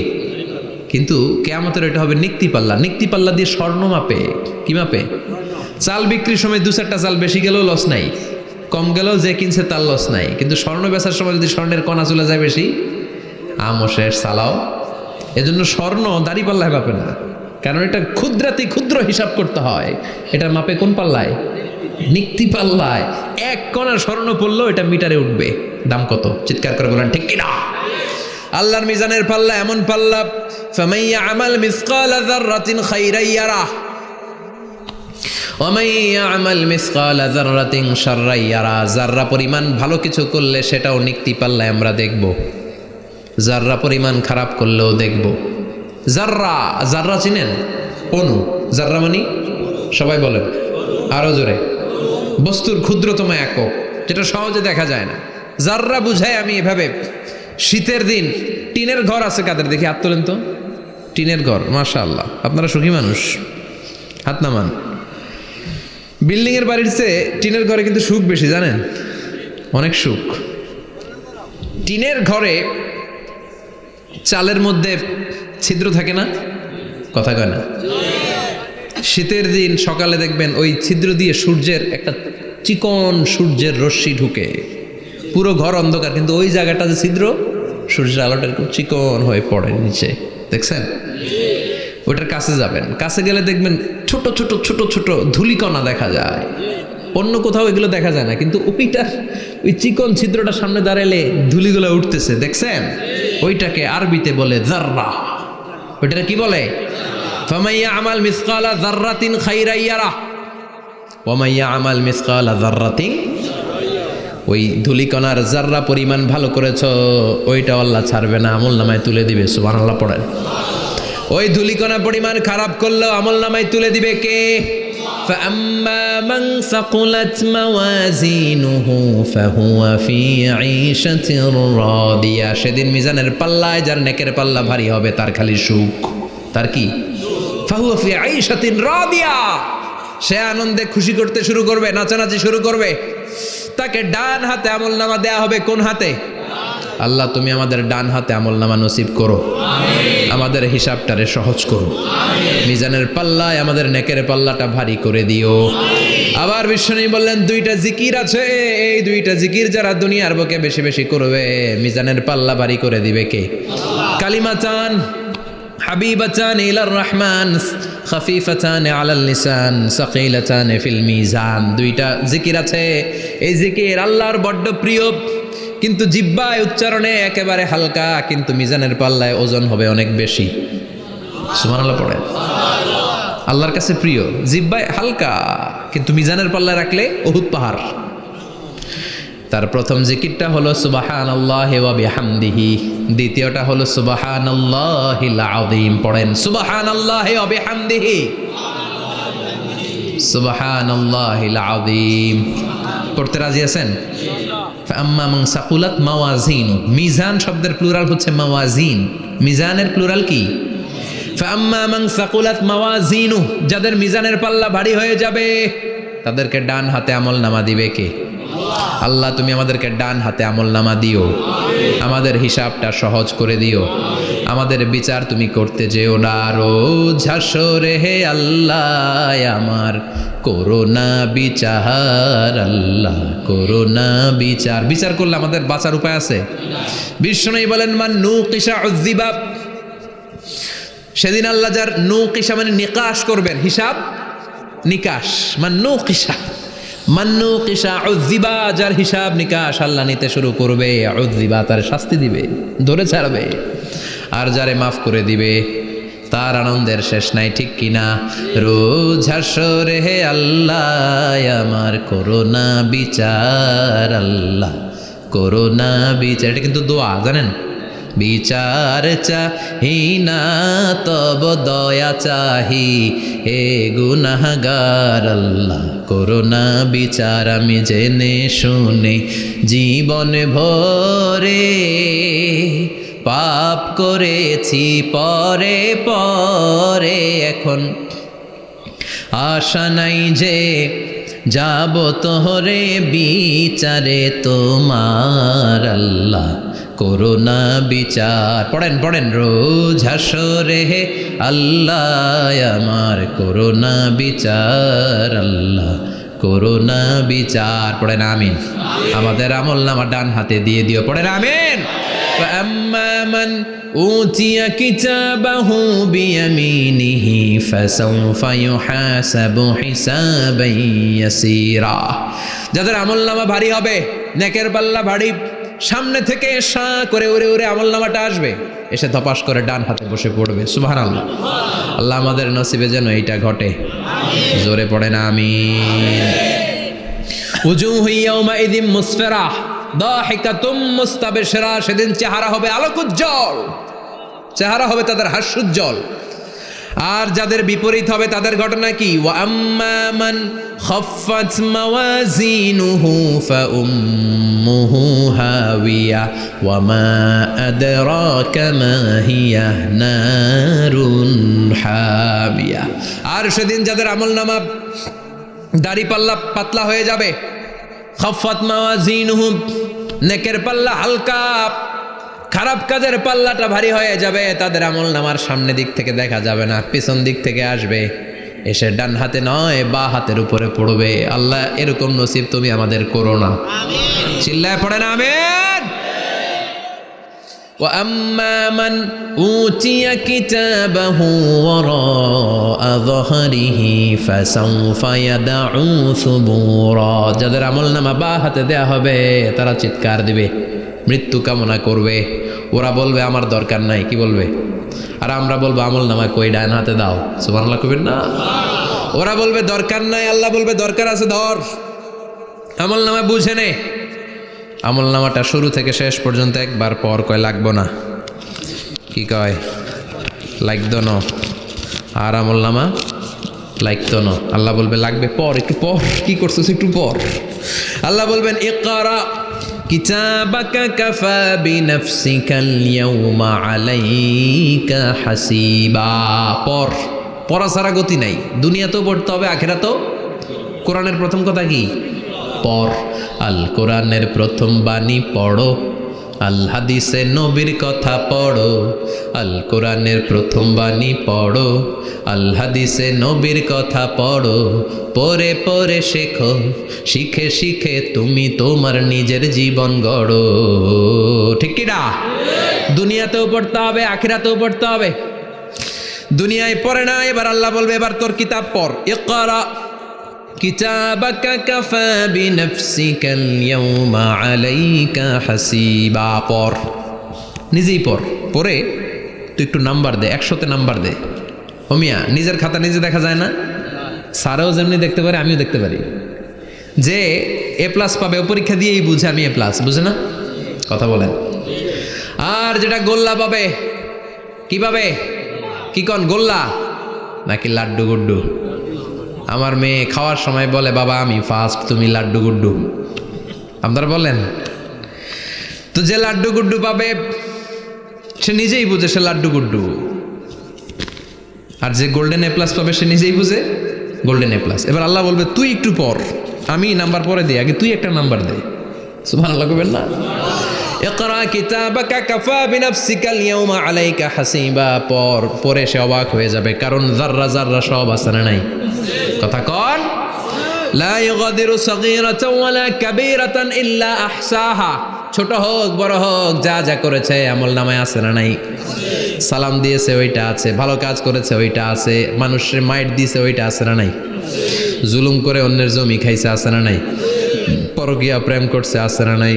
কিন্তু কিয়ামতের এটা হবে নিক্তি পাল্লা। নিক্তি পাল্লা দিয়ে স্বর্ণ মাপে। কি মাপে? চাল বিক্রির সময় 2-4টা চাল বেশি গেলেও লস নাই, কম গেলেও যে কিনছে তার লস নাই। কিন্তু স্বর্ণ বেচার সময় যদি স্বর্ণের কণা চলে যায় বেশি, আমও শেষ, সালাও। এজন্য স্বর্ণ দাড়ি পাল্লায় মাপে না, কারণ এটা ক্ষুদ্রাতি ক্ষুদ্র হিসাব করতে হয়। এটা মাপে কোন পাল্লায়? নিক্তি পাল্লায়। 1 কণা স্বর্ণ পড়লেও এটা মিটারে উঠবে। দাম কত? চিৎকার করে বলেন ঠিক কিনা? আল্লাহর মিজানের পাল্লা এমন পাল্লা, ফামান ইয়ামাল মিসকালা যাররাতিন খাইরান ইয়ারাহ ওয়া মান ইয়ামাল মিসকালা যাররাতিন শাররান ইয়ারাহ। যাররা পরিমাণ ভালো কিছু করলে সেটাও নিক্তি পাল্লায় আমরা দেখব, যাররা পরিমাণ খারাপ করলেও দেখব। যাররা, যাররা চিনেন? অণু। যাররা মানে সবাই বলেন আরো জোরে, বস্তুর ক্ষুদ্রতম একক, যেটা সহজে দেখা যায় না। যাররা বুঝায় আমি এভাবে, শীতের দিন টিনের ঘর আছে কাদের? দেখি হাত তোলেন তো। টিনের ঘর, মাশাআল্লাহ, আপনারা সুখী মানুষ, হাত নামান। বিল্ডিংয়ের বাড়ির চেয়ে টিনের ঘরে কিন্তু সুখ বেশি, জানেন? অনেক সুখ। টিনের ঘরে চালের মধ্যে ছিদ্র থাকে না? কথা কয় না? শীতের দিন সকালে দেখবেন ওই ছিদ্র দিয়ে সূর্যের একটা চিকন সূর্যের রশ্মি ঢুকে, পুরো ঘর অন্ধকার, কিন্তু ওই জায়গাটা যে ছিদ্র সূর্যের আলোটা এরকম চিকন হয়ে পড়ে নিচে, দেখছেন? ওটার কাছে যাবেন, কাছে গেলে দেখবেন ছোট ছোট ছোট ছোট ধূলিকণা দেখা যায়। অন্য কোথাও এগুলো দেখা যায় না, কিন্তু ওইটার ওই চিকন ছিদ্রটা সামনে দাঁড়ালে ধূলিগুলো উঠতেছে, দেখছেন? ওইটাকে আরবিতে বলে যাররা। ওইটাকে কি বলে? ফামাইয়া আমাল মিসকালা যাররাতিন খাইরান ইয়ারা ওয়া মাইয়া আমাল মিসকালা যাররাতিন। ওই ধূলিকণার যাররা পরিমাণ ভালো করেছো, ওইটা আল্লাহ ছাড়বে না, আমলনামায় তুলে দিবে। সুবহানাল্লাহ পড়েন। ওই ধূলিকণা পরিমাণ খারাপ করলেও আমলনামায় তুলে দিবে কে? فأما من ثقلت موازينه فهو في عيشة راضية। সেদিন মিজানের পাল্লায় যার নেকের পাল্লা ভারী হবে তার খালি সুখ। তার কি? فهو في عيشة راضية। সে আনন্দে খুশি করতে শুরু করবে, নাচানাচি শুরু করবে। তাকে ডান হাতে আমলনামা দেয়া হবে। কোন হাতে? আল্লাহ তুমি আমাদের ডান হাতে আমলনামা নসিব করো, আমাদের হিসাবটারে সহজ করো, মিজানের পাল্লায় আমাদের নেকের পাল্লাটা ভারী করে দিও। আবার বিশ্বনবী বললেন দুইটা জিকির আছে, এই দুইটা জিকির যারা দুনিয়ার বুকে বেশি বেশি করবে মিজানের পাল্লা ভারী করে দিবে কে? কালিমাতান হাবিবাতান ইলার রহমান খাফিফাতান আলাল লিসান সাকিলাতান ফিল মিজান। দুইটা জিকির আছে, এই জিকির আল্লাহর বড্ড প্রিয়, কিন্তু জিহ্বায় উচ্চারণে একেবারে হালকা, কিন্তু মিজানের পাল্লায় ওজন হবে অনেক বেশি। সুবহানাল্লাহ পড়ে। আল্লাহর কাছে প্রিয়, জিহ্বায় হালকা, কিন্তু মিজানের পাল্লায় রাখলে উহুদ পাহাড়। তার প্রথম জিকিরটা হলো সুবহানাল্লাহি ওয়া বিহামদিহি, দ্বিতীয়টা হলো সুবহানাল্লাহিল আযীম। পড়েন সুবহানাল্লাহি ওয়া বিহামদিহি, সুবহানাল্লাহিল আযীম। পড়তে রাজি আছেন? ফাম্মা মান সাকুলাত মাওয়াজিন, মিজান শব্দের প্লুরাল হচ্ছে মাওয়াজিন, মিজানের প্লুরাল কি? ফাম্মা মান সাকুলাত মাওয়াজিনু, যাদের মিজানের পাল্লা ভারী হয়ে যাবে তাদেরকে ডান হাতে আমলনামা দিবে কে? আল্লাহ তুমি আমাদেরকে ডান হাতে আমলনামা দিও, আমাদের হিসাবটা সহজ করে দিও, আমাদের বিচার তুমি করতে যেও না রোজ হাসরে হে আল্লাহ আমার করোনা বিচার, আল্লাহ করোনা বিচার। বিচার করলে আমাদের বাঁচার উপায় আছে? বিষ্ণু বলেন মান নুকিশা উযযিবা, সেদিন আল্লাহ যার নুকিশা মানে নিকাশ করবেন, হিসাব নিকাশ, মান নুকিশা উযযিবা, যার হিসাব নিকাশ আল্লাহ নিতে শুরু করবে, উযযিবা তার শাস্তি দিবে, ধরে ছাড়বে। আর যারে মাফ করে দিবে তার আনন্দের শেষ নাই, ঠিক কিনা? রোজ হাসরে হে আল্লাহ আমার করোনা বিচার, আল্লাহ করোনা বিচার। এটা কিন্তু দোয়া, জানেন? বিচার চাহি না তব দয়া চাহি হে গুনাহগার, আল্লাহ করোনা বিচার। আমি জেনে শুনে জীবন ভরে পাপ করেছি পরে পরে, এখন আশা নাই যে যাব তোহরে বিচারে তোমার, আল্লাহ করোনা বিচার। পড়েন পড়েন রোজ হাসরে হে আল্লাহ আমার করোনা বিচার, আল্লাহ করোনা বিচার। পড়েন আমিন। আমাদের আমলনামা ডান হাতে দিয়ে দিও। পড়েন আমিন। فأما من أوتي كتابه بيمينه فسوف يحاسب حسابا يسيرا। যাদের আমলনামা ভারী হবে, নেকের পাল্লা ভারী, সামনে থেকে সা করে উড়ে উড়ে আমলনামাটা আসবে, এসে ধপাস করে ডান হাতে বসে পড়বে। সুবহানাল্লাহ। আল্লাহ আমাদের নসিবে যেন এইটা ঘটে। জোরে পড়েন আমিন। উজুহু ইয়াউমাইযিন মুসফিরা দাহিকাতুম মুস্তাবশিরা, সেদিন চেহারা হবে আলোকোজ্জ্বল, চেহারা হবে তাদের হাস্যোজ্জ্বল। আর যাদের বিপরীত হবে তাদের ঘটনা কি? ওয়া আম্মা মান খাফফাত মাওয়াজিনুহু ফাউম্মুহু হাওিয়া ওয়া মা আদরাকা মা হিয়া নারুন হামিয়া। আর সেদিন যাদের আমলনামা দাড়ি পাল্লা পাতলা হয়ে যাবে, খাফফাত মাওয়াজিনুহু নেকের পাল্লা হালকা, খারাপ কাজের পাল্লাটা ভারী হয়ে যাবে, তাদের আমলনামার সামনে দিক থেকে দেখা যাবে না, পিছন দিক থেকে আসবে, এসে ডান হাতে নয় বা হাতের উপরে পড়বে। আল্লাহ এরকম নসিব তুমি আমাদের করো না। চিল্লায় পড়েন আমিন। وأما من أوتي كتابه وراء ظهره فسوف يدعو ثبورا যাদের আমলনামা বা হাতে দেয়া হবে তারা চিৎকার দিবে, মৃত্যু কামনা করবে। ওরা বলবে আমার দরকার নাই, কি বলবে? আর আমরা বলবো আমলনামা কই, ডান হাতে দাও। সুবহানাল্লাহ কইবেন না? ওরা বলবে দরকার নাই, আল্লাহ বলবে দরকার আছে, ধর আমলনামা বুঝে নে। আমলনামাটা শুরু থেকে শেষ পর্যন্ত একবার পর কয় লাগবো না, কি কয় লাগতো না। আর আমলনামা লাগতো না, আল্লাহ বলবে লাগবে পর, একটু পর, কি করছিস একটু পর। আল্লাহ বলবেন ইকরা কিতাবাকা কাফা বিনাফসিকাল ইয়াউমা আলাইকা হাসিবা। পর, পড়া ছাড়া গতি নাই। দুনিয়াতেও পড়তে হবে, আখিরাতেও। কোরআনের প্রথম কথা কি? পর। আল কোরআনের প্রথম বাণী পড়ো, আল হাদিসে নবীর কথা পড়ো। আল কোরআনের প্রথম বাণী পড়ো, আল হাদিসে নবীর কথা পড়ো। পড়ে পড়ে শেখো, শিখে শিখে তুমি তোমার নিজের জীবন গড়ো। ঠিক কি না? দুনিয়াতেও পড়তে হবে, আখিরাতেও পড়তে হবে। দুনিয়ায় পড়ে না, এবার আল্লাহ বলবে এবার তোর কিতাব পড়। ইকরা কিতাবাকা কাফা বিনাফসিকাল ইয়াউমা আলাইকা হাসিবা। পড়, নিজেই পড়। পড়ে তুই একটু নাম্বার দে, 100তে নাম্বার দে। হোমিয়া নিজের খাতা নিজে দেখা যায় না? স্যারও যেমনি দেখতে পারে, আমিও দেখতে পারি। যে এ প্লাস পাবে ও পরীক্ষা দিয়েই বুঝে আমি এ প্লাস, বুঝে না? কথা বলেন। আর যেটা গোল্লা পাবে, কি পাবে? কি কন, গোল্লা নাকি লাড্ডু গুড্ডু? আমার মেয়ে খাওয়ার সময় বলে বাবা আমি ফার্স্ট, তুমি লাড্ডু গুড্ডু। আপনারা বলেন তো, যে লাড্ডু গুড্ডু পাবে সে নিজেই বুঝে সে লাড্ডু গুড্ডু। আর যে গোল্ডেন এ প্লাস পাবে সে নিজেই বুঝে গোল্ডেন এ প্লাস। এবার আল্লাহ বলবে তুই একটু পর, আমি নাম্বার পরে দিই, আগে তুই একটা নাম্বার দে। সুবহানাল্লাহ কইবেন না? ইকরা কিতাবাকা কাফা বিনাফসিকাল ইয়াউমা আলাইকা হাসিবা। পর, পরে সে অবাক হয়ে যাবে, কারণ যাররা যাররা সব আছে না নাই? কথা কন। লা ইগাদিরু সাগীরাতান ওয়ালা কাবীরাতান ইল্লা আহসাহা। ছোট হোক বড় হোক, যা যা করেছে আমলনামায় আছে না নাই? সালাম দিয়েছে ওইটা আছে, ভালো কাজ করেছে ওইটা আছে, মানুষের মাইট দিয়েছে ওইটা আছে না নাই? জুলুম করে অন্যের জমি খাইছে আছে না নাই? পরকীয়া প্রেম করছে আছে না নাই?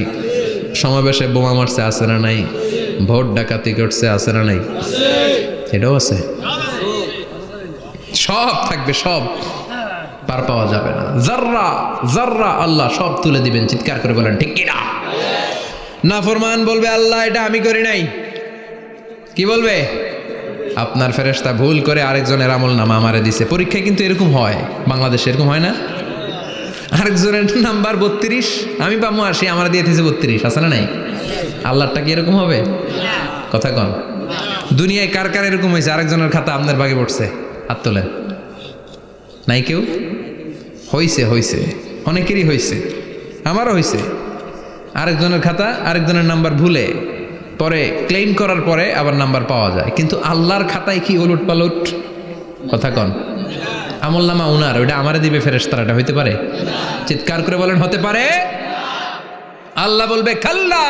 সমাবেশে বোমা মারছে আছে না নাই? ভোট ডাকাতি করছে আছে না নাই? এটাও আছে। সব থাকবে, সব পার পাওয়া যাবে না। যাররা যাররা আল্লাহ সব তুলে দিবেন। চিৎকার করে বলেন ঠিক কিনা? নাফরমান বলবে আল্লাহ এটা আমি করি নাই। কি বলবে? আপনার ফেরেশতা ভুল করে আরেকজনের আমলনামা আমারে দিছে। পরীক্ষায় কিন্তু এরকম হয়, বাংলাদেশে এরকম হয় না? আরেকজনের নাম্বার 32, আমি পাবো 80, আমার দিয়ে দিয়েছে 32, আছে না নাই? আল্লাহরটা কি এরকম হবে? কথা কন। দুনিয়ায় কার কার এরকম হয়েছে আরেকজনের খাতা আপনার ভাগে পড়ছে? হাত তোলেন। নাই কেউ? হইছে, হইছে, অনেকেরই হয়েছে, আমারও হয়েছে। আরেকজনের খাতা আরেকজনের নাম্বার ভুলে পরে ক্লেম করার পরে আবার নাম্বার পাওয়া যায়, কিন্তু আল্লাহর খাতায় কি ওলট পালট? কথা কন। আমলনামা উনার, ওইটা আমারে দিবে ফেরেশতারা, এটা হইতে পারে? চিৎকার করে বলেন হতে পারে? আল্লাহ বলবে খাল্লা,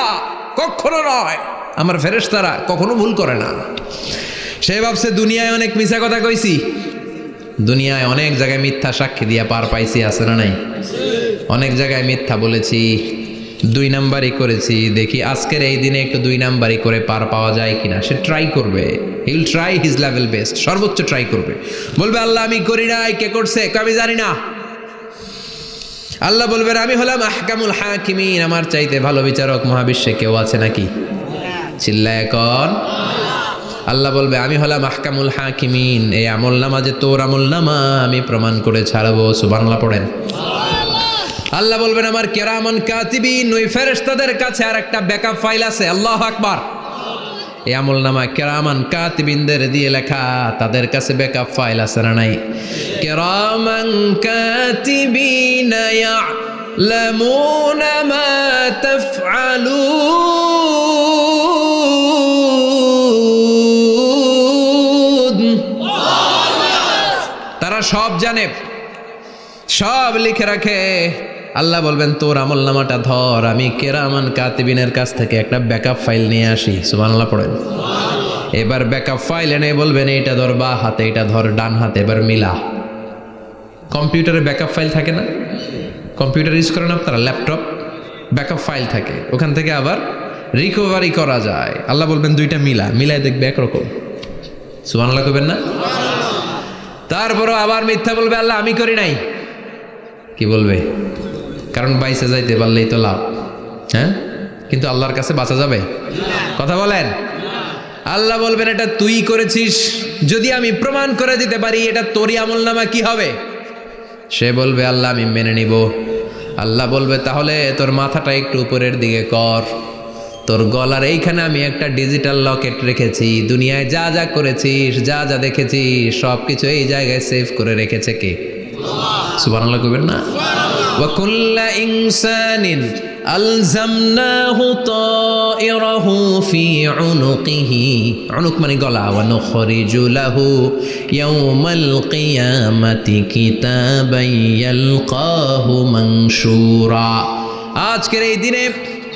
কখনো নয়, আমার ফেরেশতারা কখনো ভুল করে না। সে ভাবছে দুনিয়ায় অনেক মিথ্যা কথা কইছি, দুনিয়ায় অনেক জায়গায় মিথ্যা সাক্ষী দিয়া পার পাইছি, আছে না নাই? অনেক জায়গায় মিথ্যা বলেছি, 2 নাম্বারই করেছি, দেখি আজকের এই দিনে একটু 2 নাম্বারই করে পার পাওয়া যায় কিনা। সে ট্রাই করবে, he will try his level best, সর্বোচ্চ ট্রাই করবে। বলবে আল্লাহ আমি করি নাই, কে করছে? আমি জানি না। আল্লাহ বলবেন আমি হলাম আহকামুল হাকিমিন, আমার চাইতে ভালো বিচারক মহাবিশ্বে কেউ আছে নাকি? চিল্লায় এখন। আল্লাহ বলবে আমি হলাম আহকামুল হাকিমিন, এই আমলনামা যে তোর আমলনামা আমি প্রমাণ করে ছাড়বো। সুবহানাল্লাহ পড়েন। আল্লাহ বলবেন আমার কিরামান কাতিবিন, ওই ফেরেশতাদের কাছে আর একটা ব্যাকআপ ফাইল আছে। আল্লাহু আকবার। এই আমলনামা কিরামান কাতিবিনদের দিয়ে লেখা, তাদের কাছে ব্যাকআপ ফাইল আছে না নাই? কিরামান কাতিবিন ইয়ালামুনা মা তাফআলুন। তারা সব জানে, সব লিখে রাখে। আল্লাহ বলবেন তোর আমল নামাটা ধর, আমি কেরামান কাতিবিনের কাছ থেকে একটা ব্যাকআপ ফাইল নিয়ে আসি। সুবহানাল্লাহ পড়েন। এবার ব্যাকআপ ফাইল এনে বলবেন এইটা ধর বা হাতে, এটা ধর ডান হাতে, এবার মিলা। কম্পিউটারে ব্যাকআপ ফাইল থাকে না? কম্পিউটার ইউজ করেন আপনারা? ল্যাপটপ ব্যাকআপ ফাইল থাকে, ওখান থেকে আবার রিকভারি করা যায়। আল্লাহ বলবেন দুইটা মিলায় দেখবে একরকম। সুবহানাল্লাহ কইবেন না? তারপরও আবার মিথ্যা বলবে, আল্লাহ আমি করি নাই। কি বলবে? কারণ বাইসে যাইতে পারলেই তো লাভ। হ্যাঁ, কিন্তু আল্লাহর কাছে বাঁচা যাবে? কথা বলেন। আল্লাহ বলবেন এটা তুই করেছিস, যদি আমি প্রমাণ করে দিতে পারি এটা তোরই আমলনামা, কি হবে? সে বলবে আল্লাহ আমি মেনে নিব। আল্লাহ বলবে তাহলে তোর মাথাটা একটু উপরের দিকে কর, তোর গলার এইখানে আমি একটা ডিজিটাল লকেট রেখেছি, দুনিয়ায় যা যা করেছিস, যা যা দেখেছিস সব কিছু এই জায়গায় সেভ করে রেখেছে কে? সুবহানাল্লাহ কইবেন না? ওয়া কুল্লা ইনসানিন আলজামনাহু তায়রাহু ফি উনুকিহি, উনুক মানে গলা, ওয়া নুখরিজু লাহু ইয়াওমাল কিয়ামাতি কিতাবান ইয়ালকাহু মানশুরা। আজকের এই দিনে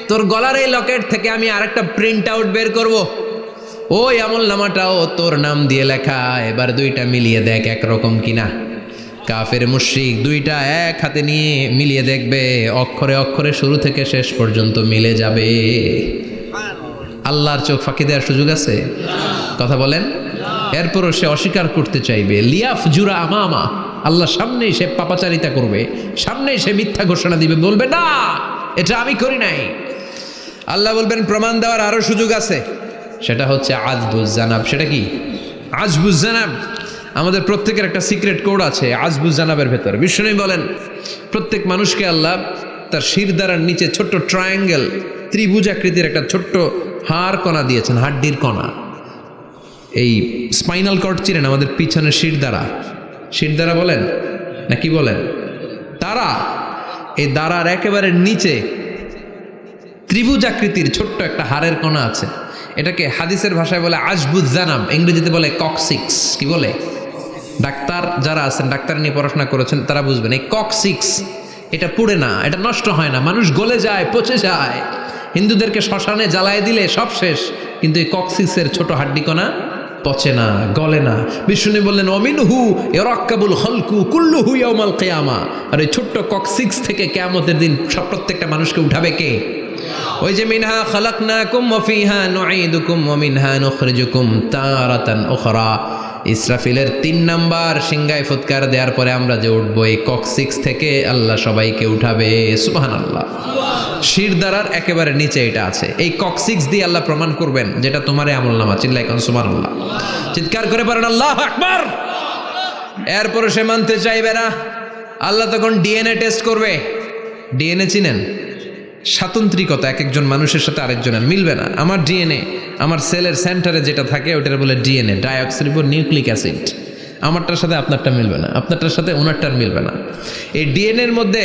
তোর গলার এই লকেট থেকে আমি আরেকটা প্রিন্ট আউট বের করব, ওই আমলনামাটাও তোর নাম দিয়ে লেখা। এবার দুইটা মিলিয়ে দেখ একরকম কিনা। কাফের মুশরিক দুইটা এক হাতে নিয়ে মিলিয়ে দেখবে, অক্ষরে অক্ষরে শুরু থেকে শেষ পর্যন্ত মিলে যাবে। আল্লাহর চোখ ফাঁকি দেওয়ার সুযোগ আছে? কথা বলেন। এরপরও সে অস্বীকার করতে চাইবে, লিয়াফ জুরা আমামা, আল্লাহ সামনেই সে পাপাচারিতা করবে, সামনেই সে মিথ্যা ঘোষণা দিবে, বলবে না এটা আমি করি নাই। আল্লাহ বলবেন প্রমাণ দেওয়ার আরো সুযোগ আছে, সেটা হচ্ছে আজবুজ জানাব। সেটা কি? আজবুজ জানাব। আমাদের প্রত্যেকের একটা সিক্রেট কোড আছে আজবুজ জানাবের ভেতর। বিষ্ণু বলেন প্রত্যেক মানুষকে আল্লাহ তার শিরদাঁড়ার নিচে ছোট্ট ট্রায়াঙ্গেল, ত্রিভুজ আকৃতির একটা ছোট্ট হাড় কণা দিয়েছেন, হাড্ডির কণা। এই স্পাইনাল কর্ড চিনেন? আমাদের পিছনে শিরদাঁড়া বলেন না কি বলেন? তারা, এই দাঁড়ার একেবারে নিচে ত্রিভুজ আকৃতির ছোট্ট একটা হাড়ের কণা আছে। এটাকে হাদিসের ভাষায় বলে আজবুজ জানাব, ইংরেজিতে বলে ককসিক্স। কি বলে? ডাক্তার যারা আছেন, ডাক্তার নিয়ে পড়াশোনা করেছেন, তারা বুঝবেন এই ককসিক্স এটা পুড়ে না, এটা নষ্ট হয় না, মানুষ গলে যায়, পচে যায়। হিন্দুদেরকে শ্মশানে জ্বালায় দিলে সব শেষ, কিন্তু এই ককসিক্সের ছোট হাড্ডিকণা পচে না, গলে না। বিষ্ণু বললেন অমিনহু ইয়ারাক্কাবুল খালকু কুল্লুহু ইয়াউমাল কিয়ামা। আর এই ছোট্ট ককসিক্স থেকে কিয়ামতের দিন সব প্রত্যেকটা মানুষকে উঠাবে কে? ওই যে মিনহা খালাকনাকুম ওয়া ফিহা নুঈদুকুম ওয়া মিনহা নুখরিজুকুম তারাতান উখরা। ইসরাফিলের 3 নাম্বার সিংগায় ফুৎকার দেওয়ার পরে আমরা যে উঠবো, এই ককসিক্স থেকে আল্লাহ সবাইকে উঠাবে। সুবহানাল্লাহ। শিরদাঁড়ার একেবারে নিচে এটা আছে। এই ককসিক্স দিয়ে আল্লাহ প্রমাণ করবেন যেটা তোমার আমলনামা। চিল্লায় কোন সুবহানাল্লাহ, চিৎকার করে পারেন আল্লাহু আকবার। এরপরে সে মানতে চাইবে না। আল্লাহ তখন ডিএনএ টেস্ট করবে। ডিএনএ চিনেন? স্বাতন্ত্রিকতা, এক একজন মানুষের সাথে আরেকজনের মিলবে না। আমার ডিএনএ, আমার সেলের সেন্টারে যেটা থাকে ওটার বলে ডিএনএ, ডাইঅক্সিরিবো নিউক্লিক অ্যাসিড। আমারটার সাথে আপনারটা মিলবে না, আপনারটার সাথে ওনারটার মিলবে না। এই ডিএনএর মধ্যে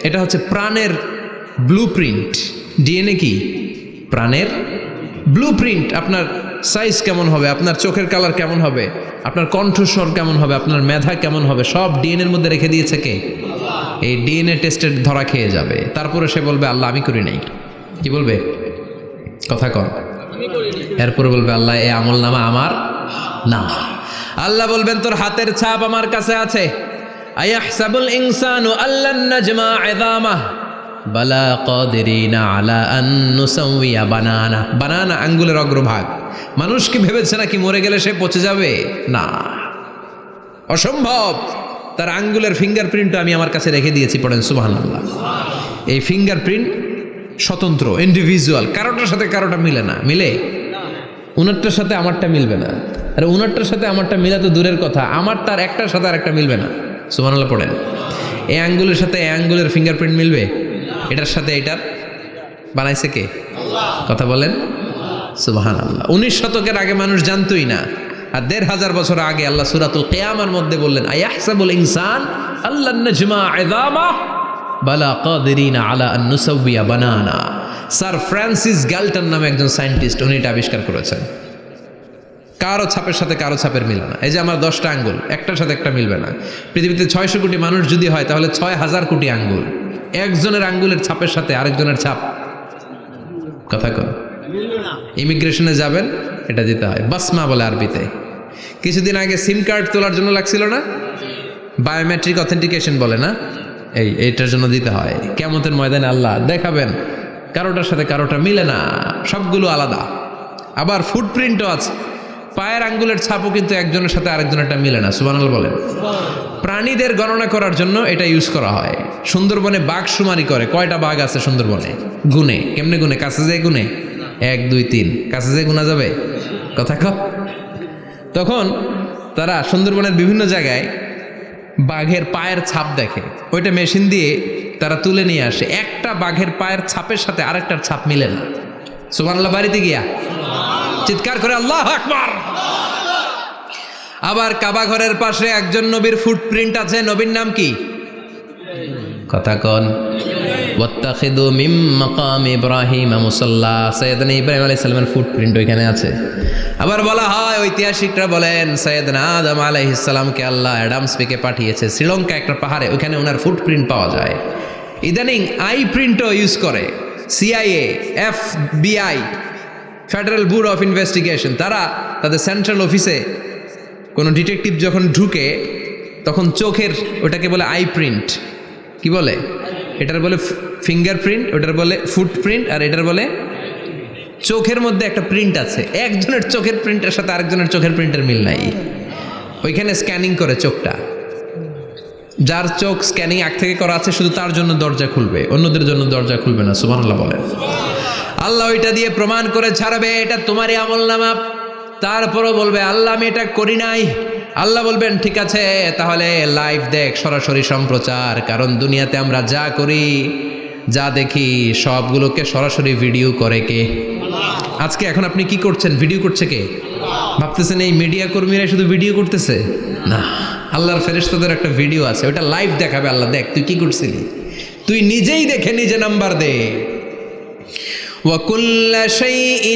এটা হচ্ছে প্রাণের ব্লু প্রিন্ট। ডিএনএ কি? প্রাণের ব্লু প্রিন্ট। আপনার সাইজ কেমন হবে, আপনার চোখের কালার কেমন হবে, আপনার কণ্ঠস্বর কেমন হবে, আপনার মেধা কেমন হবে, সব ডিএনএর মধ্যে রেখে দিয়েছে কে? এই ডিএনএ টেস্টের ধরা খেয়ে যাবে। তারপরে সে বলবে আল্লাহ আমি করি নাই। কি বলবে? কথা কন। এরপরে বলবে আল্লাহ এই আমলনামা আমার না। আল্লাহ বলবেন তোর হাতের ছাপ আমার কাছে আছে। আয়াহসাবুল ইনসানু আল্লান নাজমা ইযামাহ বালা কাদিরিনা আলা আন নুসাউইয়া বানানা। বানানা আঙ্গুলের অগ্রভাগ। মানুষ কি ভেবেছে নাকি মরে গেলে সে পচে যাবে? না, অসম্ভব। তার আঙ্গুলের ফিঙ্গারপ্রিন্টও আমি আমার কাছে রেখে দিয়েছি। পড়েন সুবহানাল্লাহ। এই ফিঙ্গারপ্রিন্ট স্বতন্ত্র, ইন্ডিভিজুয়াল, কারোটার সাথে কারোটা মিলে না। মিলে? উনারটার সাথে আমারটা মিলবে না। আর উনারটার সাথে আমারটা মিলা তো দূরের কথা, আমার তার একটার সাথে আর একটা মিলবে না। সুবহানাল্লাহ পড়েন। এই আঙ্গুলের সাথে এই আঙ্গুলের ফিঙ্গারপ্রিন্ট মিলবে? এটার সাথে এটার বানাইছে কে? কথা বলেন সুবহানাল্লাহ। 19 শতকের আগে মানুষ জানতোই না। আর 1500 বছর আগে আল্লাহ সূরাতুল কিয়ামার মধ্যে বললেন আয়াহসাবুল ইনসান আল্লান নাজমা ইযামাহ বালা কাদিরিনা আলা আন নুসাউইয়া বানানা। স্যার ফ্রান্সিস গ্যালটন নামে একজন সায়েন্টিস্ট, উনি এটা আবিষ্কার করেছেন। কারো ছাপের সাথে কারো ছাপের মিলে না। এই যে আমার 10টা আঙ্গুল, একটার সাথে একটা মিলবে না। পৃথিবীতে 600 কোটি মানুষ যদি হয় তাহলে 6000 কোটি আঙ্গুল। একজনের আঙ্গুলের ছাপের সাথে আরেকজনের ছাপ কথা কর। ইমিগ্রেশনে যাবেন, এটা দিতে হয়, বাসমা বলে আরবিতে। কিছুদিন আগে সিম কার্ড তোলার জন্য লাগছিল না, বায়োমেট্রিক অথেন্টিকেশন বলে না, এইটার জন্য দিতে হয়। কিয়ামতের ময়দানে আল্লাহ দেখাবেন কারোটার সাথে কারোটা মিলে না, সবগুলো আলাদা। আবার ফুটপ্রিন্টও আছে, পায়ের আঙ্গুলের ছাপও কিন্তু একজনের সাথে আরেকজনেরটা মিলে না। সুবহানাল্লাহ বলেন। প্রাণীদের গণনা করার জন্য এটা ইউজ করা হয়। সুন্দরবনে বাঘ শুমারি করে, কয়টা বাঘ আছে সুন্দরবনে গুনে, কেমনে গুনে? কাছে যেয়ে গুনে, 1 2 3, কাছে যেয়ে গুনা যাবে কথা কও। তখন তারা সুন্দরবনের বিভিন্ন জায়গায় বাঘের পায়ের ছাপ দেখে, ওইটা মেশিন দিয়ে তারা তুলে নিয়ে আসে। একটা বাঘের পায়ের ছাপের সাথে আরেকটার ছাপ মিলে না। সুবহানাল্লাহ বাড়িতে গিয়া চিৎকার করে আল্লাহু আকবার। আবার কাবা ঘরের পাশে একজন নবীর ফুটপ্রিন্ট আছে, নবীর নাম কি কথা কন? ওয়াত্তাখিদু মিন মাকাম ইব্রাহিম মুসাল্লা, সাইয়েদনা ইব্রাহিম আলাইহিস সালামের ফুটপ্রিন্ট ওইখানে আছে। আবার বলা হয়, ঐতিহাসিকরা বলেন সাইয়েদনা আদম আলাইহিস সালামকে আল্লাহ অ্যাডামস পেকে পাঠিয়েছে শ্রীলঙ্কা একটা পাহাড়ে, ওইখানে ওনার ফুটপ্রিন্ট পাওয়া যায়। ইদানিং আই প্রিন্টও ইউজ করে CIA, FBI, federal bureau of investigation. তারা তাদের সেন্ট্রাল অফিসে কোনো ডিটেকটিভ যখন ঢুকে তখন চোখের, ওটাকে বলে আই প্রিন্ট, কি বলে? এটার বলে ফিঙ্গারপ্রিন্ট, ওটার বলে ফুটপ্রিন্ট, আর এটার বলে চোখের মধ্যে একটা প্রিন্ট আছে। একজনের চোখের প্রিন্টের সাথে আরেকজনের চোখের প্রিন্টের মিল নাই, ওইখানে স্ক্যানিং করে চোখটা। যার চোখ স্ক্যানিং আগ থেকে করা আছে শুধু তার জন্য দরজা খুলবে, অন্যদের জন্য দরজা খুলবে না। সুবহানাল্লাহ বলেন। আল্লাহ ওইটা দিয়ে প্রমাণ করে ছাড়বে এটা তোমারই আমলনামা। তারপরও বলবে আল্লাহ আমি এটা করি নাই। আল্লাহ বলবেন ঠিক আছে, তাহলে লাইভ দেখ, সরাসরি সম্প্রচার। কারণ দুনিয়াতে আমরা যা করি, যা দেখি, সবগুলোকে সরাসরি ভিডিও করে কে? আজকে এখন আপনি কি করছেন, ভিডিও করছে কে? ভাবতেছেন এই মিডিয়া কর্মীরা শুধু ভিডিও করতেছে? না, আল্লাহর ফেরেশতাদের একটা ভিডিও আছে, ওটা লাইভ দেখাবে। আল্লাহ দেখ তুই কি করছিলি, তুই নিজেই দেখে নিজে নাম্বার দে। وَكُلَّ شَيْءٍ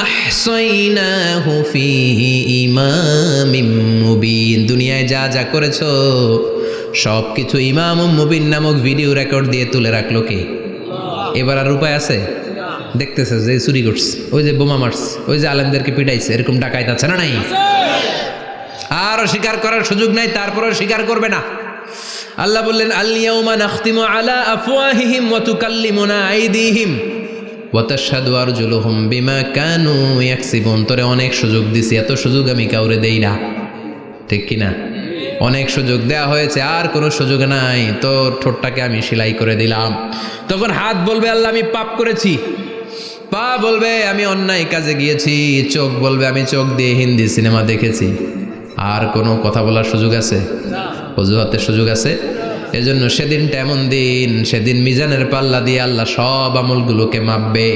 أَحْصَيْنَاهُ فِي إِمَامٍ مُبِينٍ। দুনিয়ায় যা যা করেছো সব কিছু ইমাম মুবিন নামক ভিডিও রেকর্ড দিয়ে তুলে রাখলো কে? এবার আর উপায় আছে? দেখতেছে যে চুরি করছে, ওই যে বোমা মারছে, ওই যে আলেমদেরকে পিটাইছে, এরকম ডাকাইত আছে না নাই? আর স্বীকার করার সুযোগ নাই, তারপরও স্বীকার করবে না। আল্লাহ বললেন আল-ইয়াউমা নাখতিমু আলা আফওয়াহিহিম ওয়া তুকাল্লিমুনা আইদিহিম ওয়া তাশহাদু আরজুলুহুম বিমা কানু ইয়াকসিবুন। তোরে অনেক সুযোগ দিছি, এত সুযোগ আমি কাউরে দেই না, ঠিক কি না? অনেক সুযোগ দেয়া হয়েছে, আর কোনো সুযোগ নাই, তোর ঠোঁটটাকে আমি সেলাই করে দিলাম। তখন হাত বলবে আল্লাহ আমি পাপ করেছি, পা বলবে আমি অন্যায় কাজে গিয়েছি, চোখ বলবে আমি চোখ দিয়ে হিন্দি সিনেমা দেখেছি। আর কোনো কথা বলার সুযোগ আছে? অজুহাতের সুযোগ আছে? এজন্য সেদিনটা এমন দিন, সেদিন মিজানের পাল্লা দিয়ে আল্লাহ সব আমলগুলোকে মাপবে।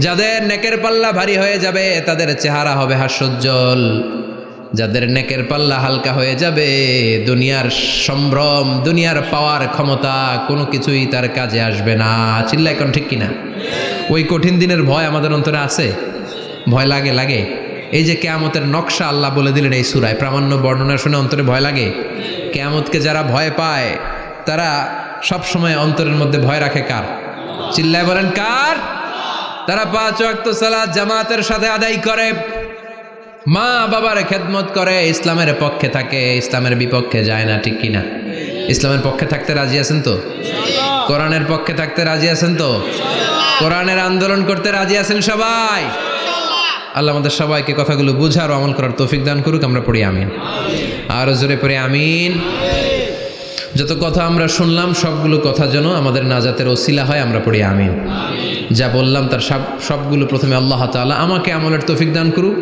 যাদের নেকের পাল্লা ভারী হয়ে যাবে তাদের চেহারা হবে হাস্যোজ্জ্বল, যাদের নেকের পাল্লা হালকা হয়ে যাবে দুনিয়ার সম্ভ্রম, দুনিয়ার পাওয়ার ক্ষমতা কোনো কিছুই তার কাজে আসবে না। চিল্লা এখন ঠিক কিনা? ওই কঠিন দিনের ভয় আমাদের অন্তরে আছে? ভয় লাগে? লাগে। এই যে কিয়ামতের নকশা আল্লাহ বলে দিলেন এই সূরায়, প্রামাণ্য বর্ণনা শুনে অন্তরে ভয় লাগে? কিয়ামতকে যারা ভয় পায় তারা সব সময় অন্তরের মধ্যে ভয় রাখে কার? চিল্লায় বলেন কার? তারা 5 ওয়াক্ত সালাত জামাতের সাথে আদায় করে, মা বাবার খেদমত করে, ইসলামের পক্ষে থাকে, ইসলামের বিপক্ষে যায় না, ঠিক কিনা? ইসলামের পক্ষে থাকতে রাজি আছেন তো? কোরআনের পক্ষে থাকতে রাজি আছেন তো? কোরআনের আন্দোলন করতে রাজি আছেন সবাই? আল্লাহ আমাদের সবাইকে কথাগুলো বুঝার ও আমল করার তৌফিক দান করুক। আমরা পড়ি আমিন। আরো জোরে পড়ি আমিন। যত কথা আমরা শুনলাম সবগুলো কথা যেন আমাদের নাজাতের ওসিলা হয়, আমরা পড়ি আমিন। যা বললাম তার সবগুলো প্রথমে আল্লাহ তাআলা আমাকে আমলের তৌফিক দান করুক,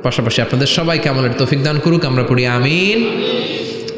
পাশাপাশি আপনাদের সবাইকে আমলের তৌফিক দান করুক। আমরা পড়ি আমিন।